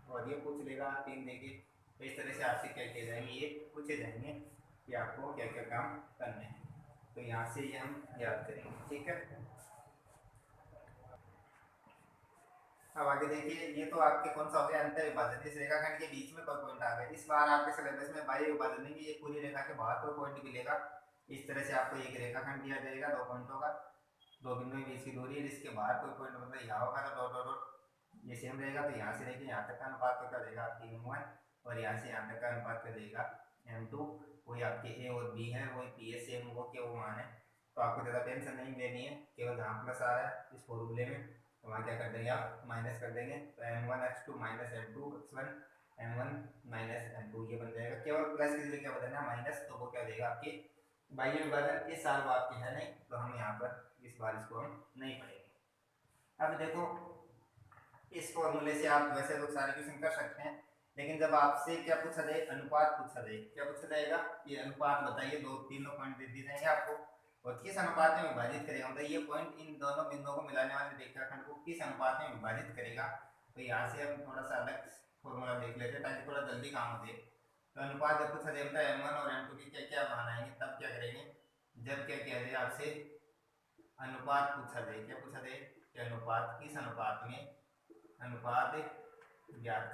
और ये पूछ लेगा, 3 देंगे, तो इस तरह से आपसे क्या किए जाएंगे, ये पूछे जाएंगे कि आपको क्या क्या काम करने हैं। तो यहाँ से ये हम याद करेंगे, ठीक है। अब आगे देखिए, ये तो आपके कौन सा हो गया अंतर विभाजन, इस रेखाखंड के बीच में कोई पॉइंट आ गया। इस बार आपके सिलेबस में बाह्य विभाजन नहीं, ये पूरी रेखा के बाहर कोई पॉइंट मिलेगा। इस तरह से आपको एक रेखाखंड दिया जाएगा, 2 पॉइंटों का, 2 बिंदुओं के बीच की दूरी है, इसके बाहर कोई पॉइंट मतलब यहाँ होगा तो डॉट डॉट डॉट ये सेम रहेगा। तो यहाँ से लेके यहाँ तक का अनुपात तो क्या देगा आपकी m1, और यहाँ से यहाँ तक का अनुपात क्या देगा m2। वही आपके a और b है, वही पी एस सेम वो के वो मान है। तो आपको ज़्यादा टेंशन नहीं लेनी है, केवल जहाँ प्लस आ रहा है इस फॉर्मूले में तो वहाँ क्या कर देंगे आप माइनस कर देंगे। तो m1 x2 minus m2 x1 m1 minus m2 ये बन जाएगा। केवल प्लस की जगह क्या बदलना है माइनस, तो वो क्या देगा आपकी बाह्य विभाजन। इस साल वो आपकी है नहीं, तो हम यहाँ पर इस बार इसको हम नहीं पढ़ेंगे। अब देखो, इस फॉर्मूले से आप वैसे तो सारे क्वेश्चन कर सकते हैं, लेकिन जब आपसे क्या पूछा जाए, अनुपात पूछा जाए, क्या पूछा जाएगा ये अनुपात बताइए, 2-3 पॉइंट दे दिए जाएंगे आपको, और किस अनुपात में विभाजित करेगा, मतलब ये पॉइंट इन दोनों बिंदुओं को मिलाने वाले रेखाखंड को किस अनुपात में विभाजित करेगा। तो यहाँ से हम थोड़ा सा अलग फॉर्मूला देख लेते हैं ताकि थोड़ा जल्दी काम हो जाए। तो अनुपात जब पूछा जाए m1 और m2 की क्या क्या मान आएंगे, तब क्या करेंगे, जब क्या किया जाए आपसे अनुपात पूछा जाए, क्या पूछा जाए कि अनुपात किस अनुपात में अनुपात ज्ञात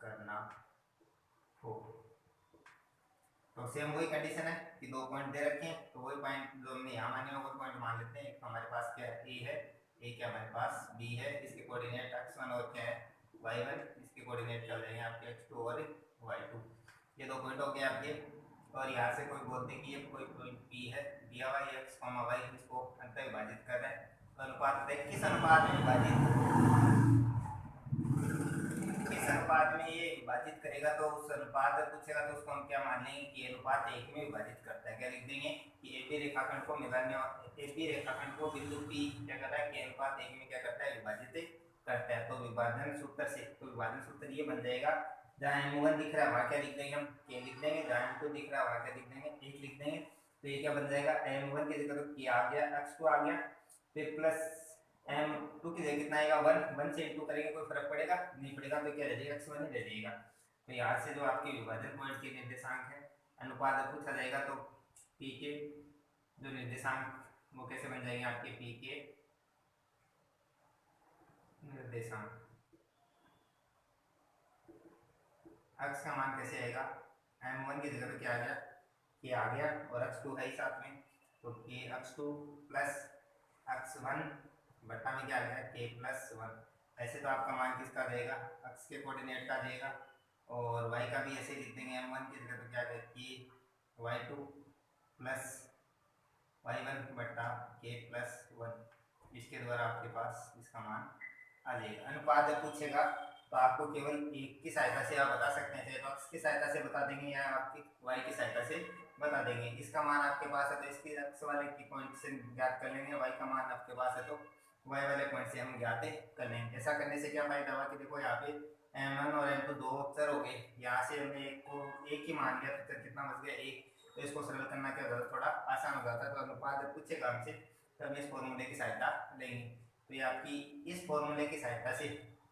करना हो। तो सेम वही कंडीशन है कि 2 पॉइंट दे रखे हैं, तो वही पॉइंट जो हमने यहाँ माने वो पॉइंट मान लेते हैं। एक तो हमारे पास क्या है, ए है, ए क्या हमारे पास बी है, इसके कोऑर्डिनेट x1 और क्या है y1, इसके कोऑर्डिनेट क्या हो जाएंगे आपके x2 और y2। ये 2 पॉइंट हो गए आपके। और यहाँ से कोई बोलते कि ये कोई पॉइंट P है, दिया हुआ है x, y, इसको अंतर विभाजित कर रहा है, तो अनुपात है किस अनुपात में विभाजित, किस अनुपात में ये विभाजित करेगा, तो उस अनुपात पूछेगा तो उसको हम क्या मान लेंगे कि अनुपात 1 में विभाजित करता है। क्या लिख देंगे कि AB रेखाखंड को मिलाने, AB रेखाखंड को बिंदु P क्या करता है कि अनुपात 1 में क्या करता है विभाजित करता है। तो विभाजन सूत्र से, तो विभाजन सूत्र ये बन जाएगा, जहाँ M1 दिख रहा है वहाँ क्या लिख देंगे हम K लिख देंगे, जहाँ M2 दिख रहा है वहाँ क्या लिख देंगे 1 लिख देंगे। तो ये क्या बन जाएगा, M1 की जगह तो K आ गया, x2 आ गया, फिर प्लस M2 की जगह कितना आएगा 1, 1 से इंटू करेंगे कोई फर्क पड़ेगा नहीं पड़ेगा, तो क्या रह जाएगा x1 ही रह जाएगा। तो यहाँ से जो आपके विभाजन पॉइंट के निर्देशांक है अनुपात पूछा जाएगा, तो P के जो निर्देशांक वो कैसे बन जाएंगे आपके P के निर्देशांक, x का मान कैसे आएगा, M1 की जगह पे क्या आ गया K आ गया और x2 है ही साथ में, तो K x2 प्लस x1 बटा में क्या आ गया K प्लस 1। ऐसे तो आपका मान किसका रहेगा, x के कोऑर्डिनेट का रहेगा, और y का भी ऐसे लिख देंगे, M1 की जगह पे क्या आ गया K y2 प्लस y1 बटा K प्लस 1। इसके द्वारा आपके पास इसका मान आ जाएगा। अनुपात जब पूछेगा तो आपको केवल एक की सहायता से आप बता सकते हैं, तो x की सहायता से बता देंगे या आपकी y की सहायता से बता देंगे। इसका मान आपके पास है तो इसकी x वाले की पॉइंट से ज्ञात कर लेंगे, y का मान आपके पास है तो y वाले पॉइंट से हम ज्ञात कर लेंगे। ऐसा करने से क्या फायदा हुआ कि देखो यहाँ पे m1 और m2 दो अक्षर हो गए, यहाँ से हमने एक को एक ही मान लिया तो कितना बच गया 1, तो इसको सरल करना क्या होता है थोड़ा आसान हो जाता है। तो अनुपात जब पूछेगा हमसे तो हम इस फॉर्मूले की सहायता लेंगे। तो ये आपकी इस फॉर्मूले की सहायता से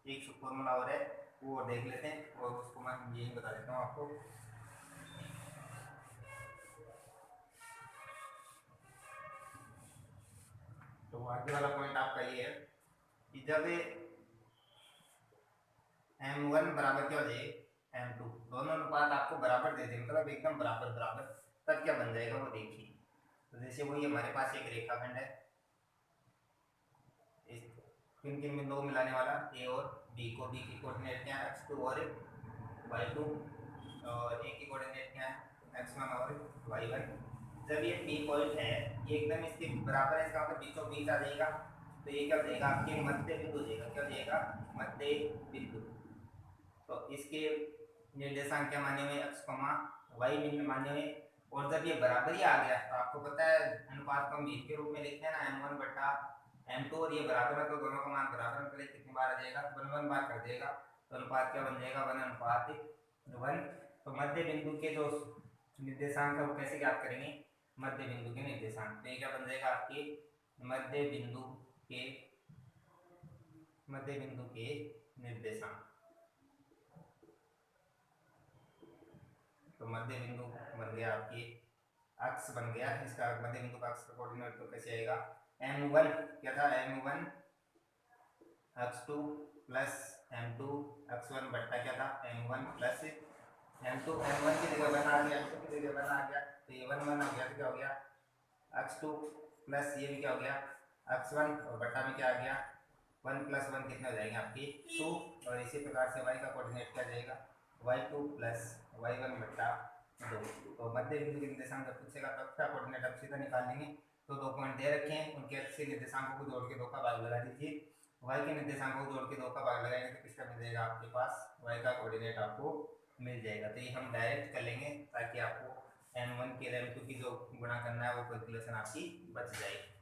एक फॉर्मूला और है वो देख लेते हैं, और उसको मैं यही बता देता हूँ आपको। तो आगे वाला पॉइंट आपका ये है कि जब M1 बराबर क्या हो जाए M2, दोनों अनुपात आपको बराबर दे दे, मतलब एकदम बराबर बराबर, तब क्या बन जाएगा वो देखिए। तो जैसे वही हमारे पास एक रेखाखंड है, किन किन बिंदुओं को मिलाने वाला A और B को, B की कोऑर्डिनेट क्या है x2 और y2, और A की कोऑर्डिनेट क्या है x1 और y1। जब ये P पॉइंट है ये एकदम इसके बराबर है, इसका मतलब बीचों बीच आ जाएगा, तो ये क्या हो जाएगा आपके मध्य बिंदु हो जाएगा, क्या हो जाएगा मध्य बिंदु। तो इसके निर्देशांक क्या माने हुए x, y माने हुए, और जब ये बराबरी आ गया तो आपको पता है अनुपात को हम भीम के रूप में लिखते हैं ना, M1 बटा M2, और ये बराबर है तो दोनों का मान बराबर है, पहले कितनी बार आ जाएगा 1 बार कर देगा, तो अनुपात क्या बन जाएगा 1 अनुपात 1। तो मध्य बिंदु के जो निर्देशांक है वो कैसे ज्ञात करेंगे, मध्य बिंदु के निर्देशांक, तो ये क्या बन जाएगा आपके मध्य बिंदु के निर्देशांक। तो मध्य बिंदु बन गया आपके अक्ष बन गया, इसका मध्य बिंदु का अक्ष का कोऑर्डिनेट तो कैसे आएगा, M1 क्या था M1 x2 plus M2 x1 बट्टा क्या था M1 प्लस M2, M1 की जगह 1 आ गया, M2 की जगह 1 आ गया, तो ये 1 1 हो गया, तो क्या हो गया x2 प्लस ये भी क्या हो गया x1, और बट्टा में क्या आ गया 1 प्लस 1 कितने हो जाएंगे आपकी 2, और इसी प्रकार से y का कोऑर्डिनेट क्या जाएगा y2 प्लस y1 बट्टा 2। तो मध्य बिंदु के निर्देशांक जब पूछेगा तो क्या कोऑर्डिनेट आप सीधा निकाल लेंगे। तो 2 पॉइंट दे रखे हैं, उनके x के निर्देशांकों को जोड़ के 2 का भाग लगा दीजिए, y के निर्देशांकों को जोड़ के 2 का भाग लगाएंगे तो किसका मिल जाएगा आपके पास y का कोऑर्डिनेट आपको मिल जाएगा। तो ये हम डायरेक्ट कर लेंगे ताकि आपको M1 के M2 की जो गुणा करना है वो कैलकुलेशन आपकी बच जाएगी।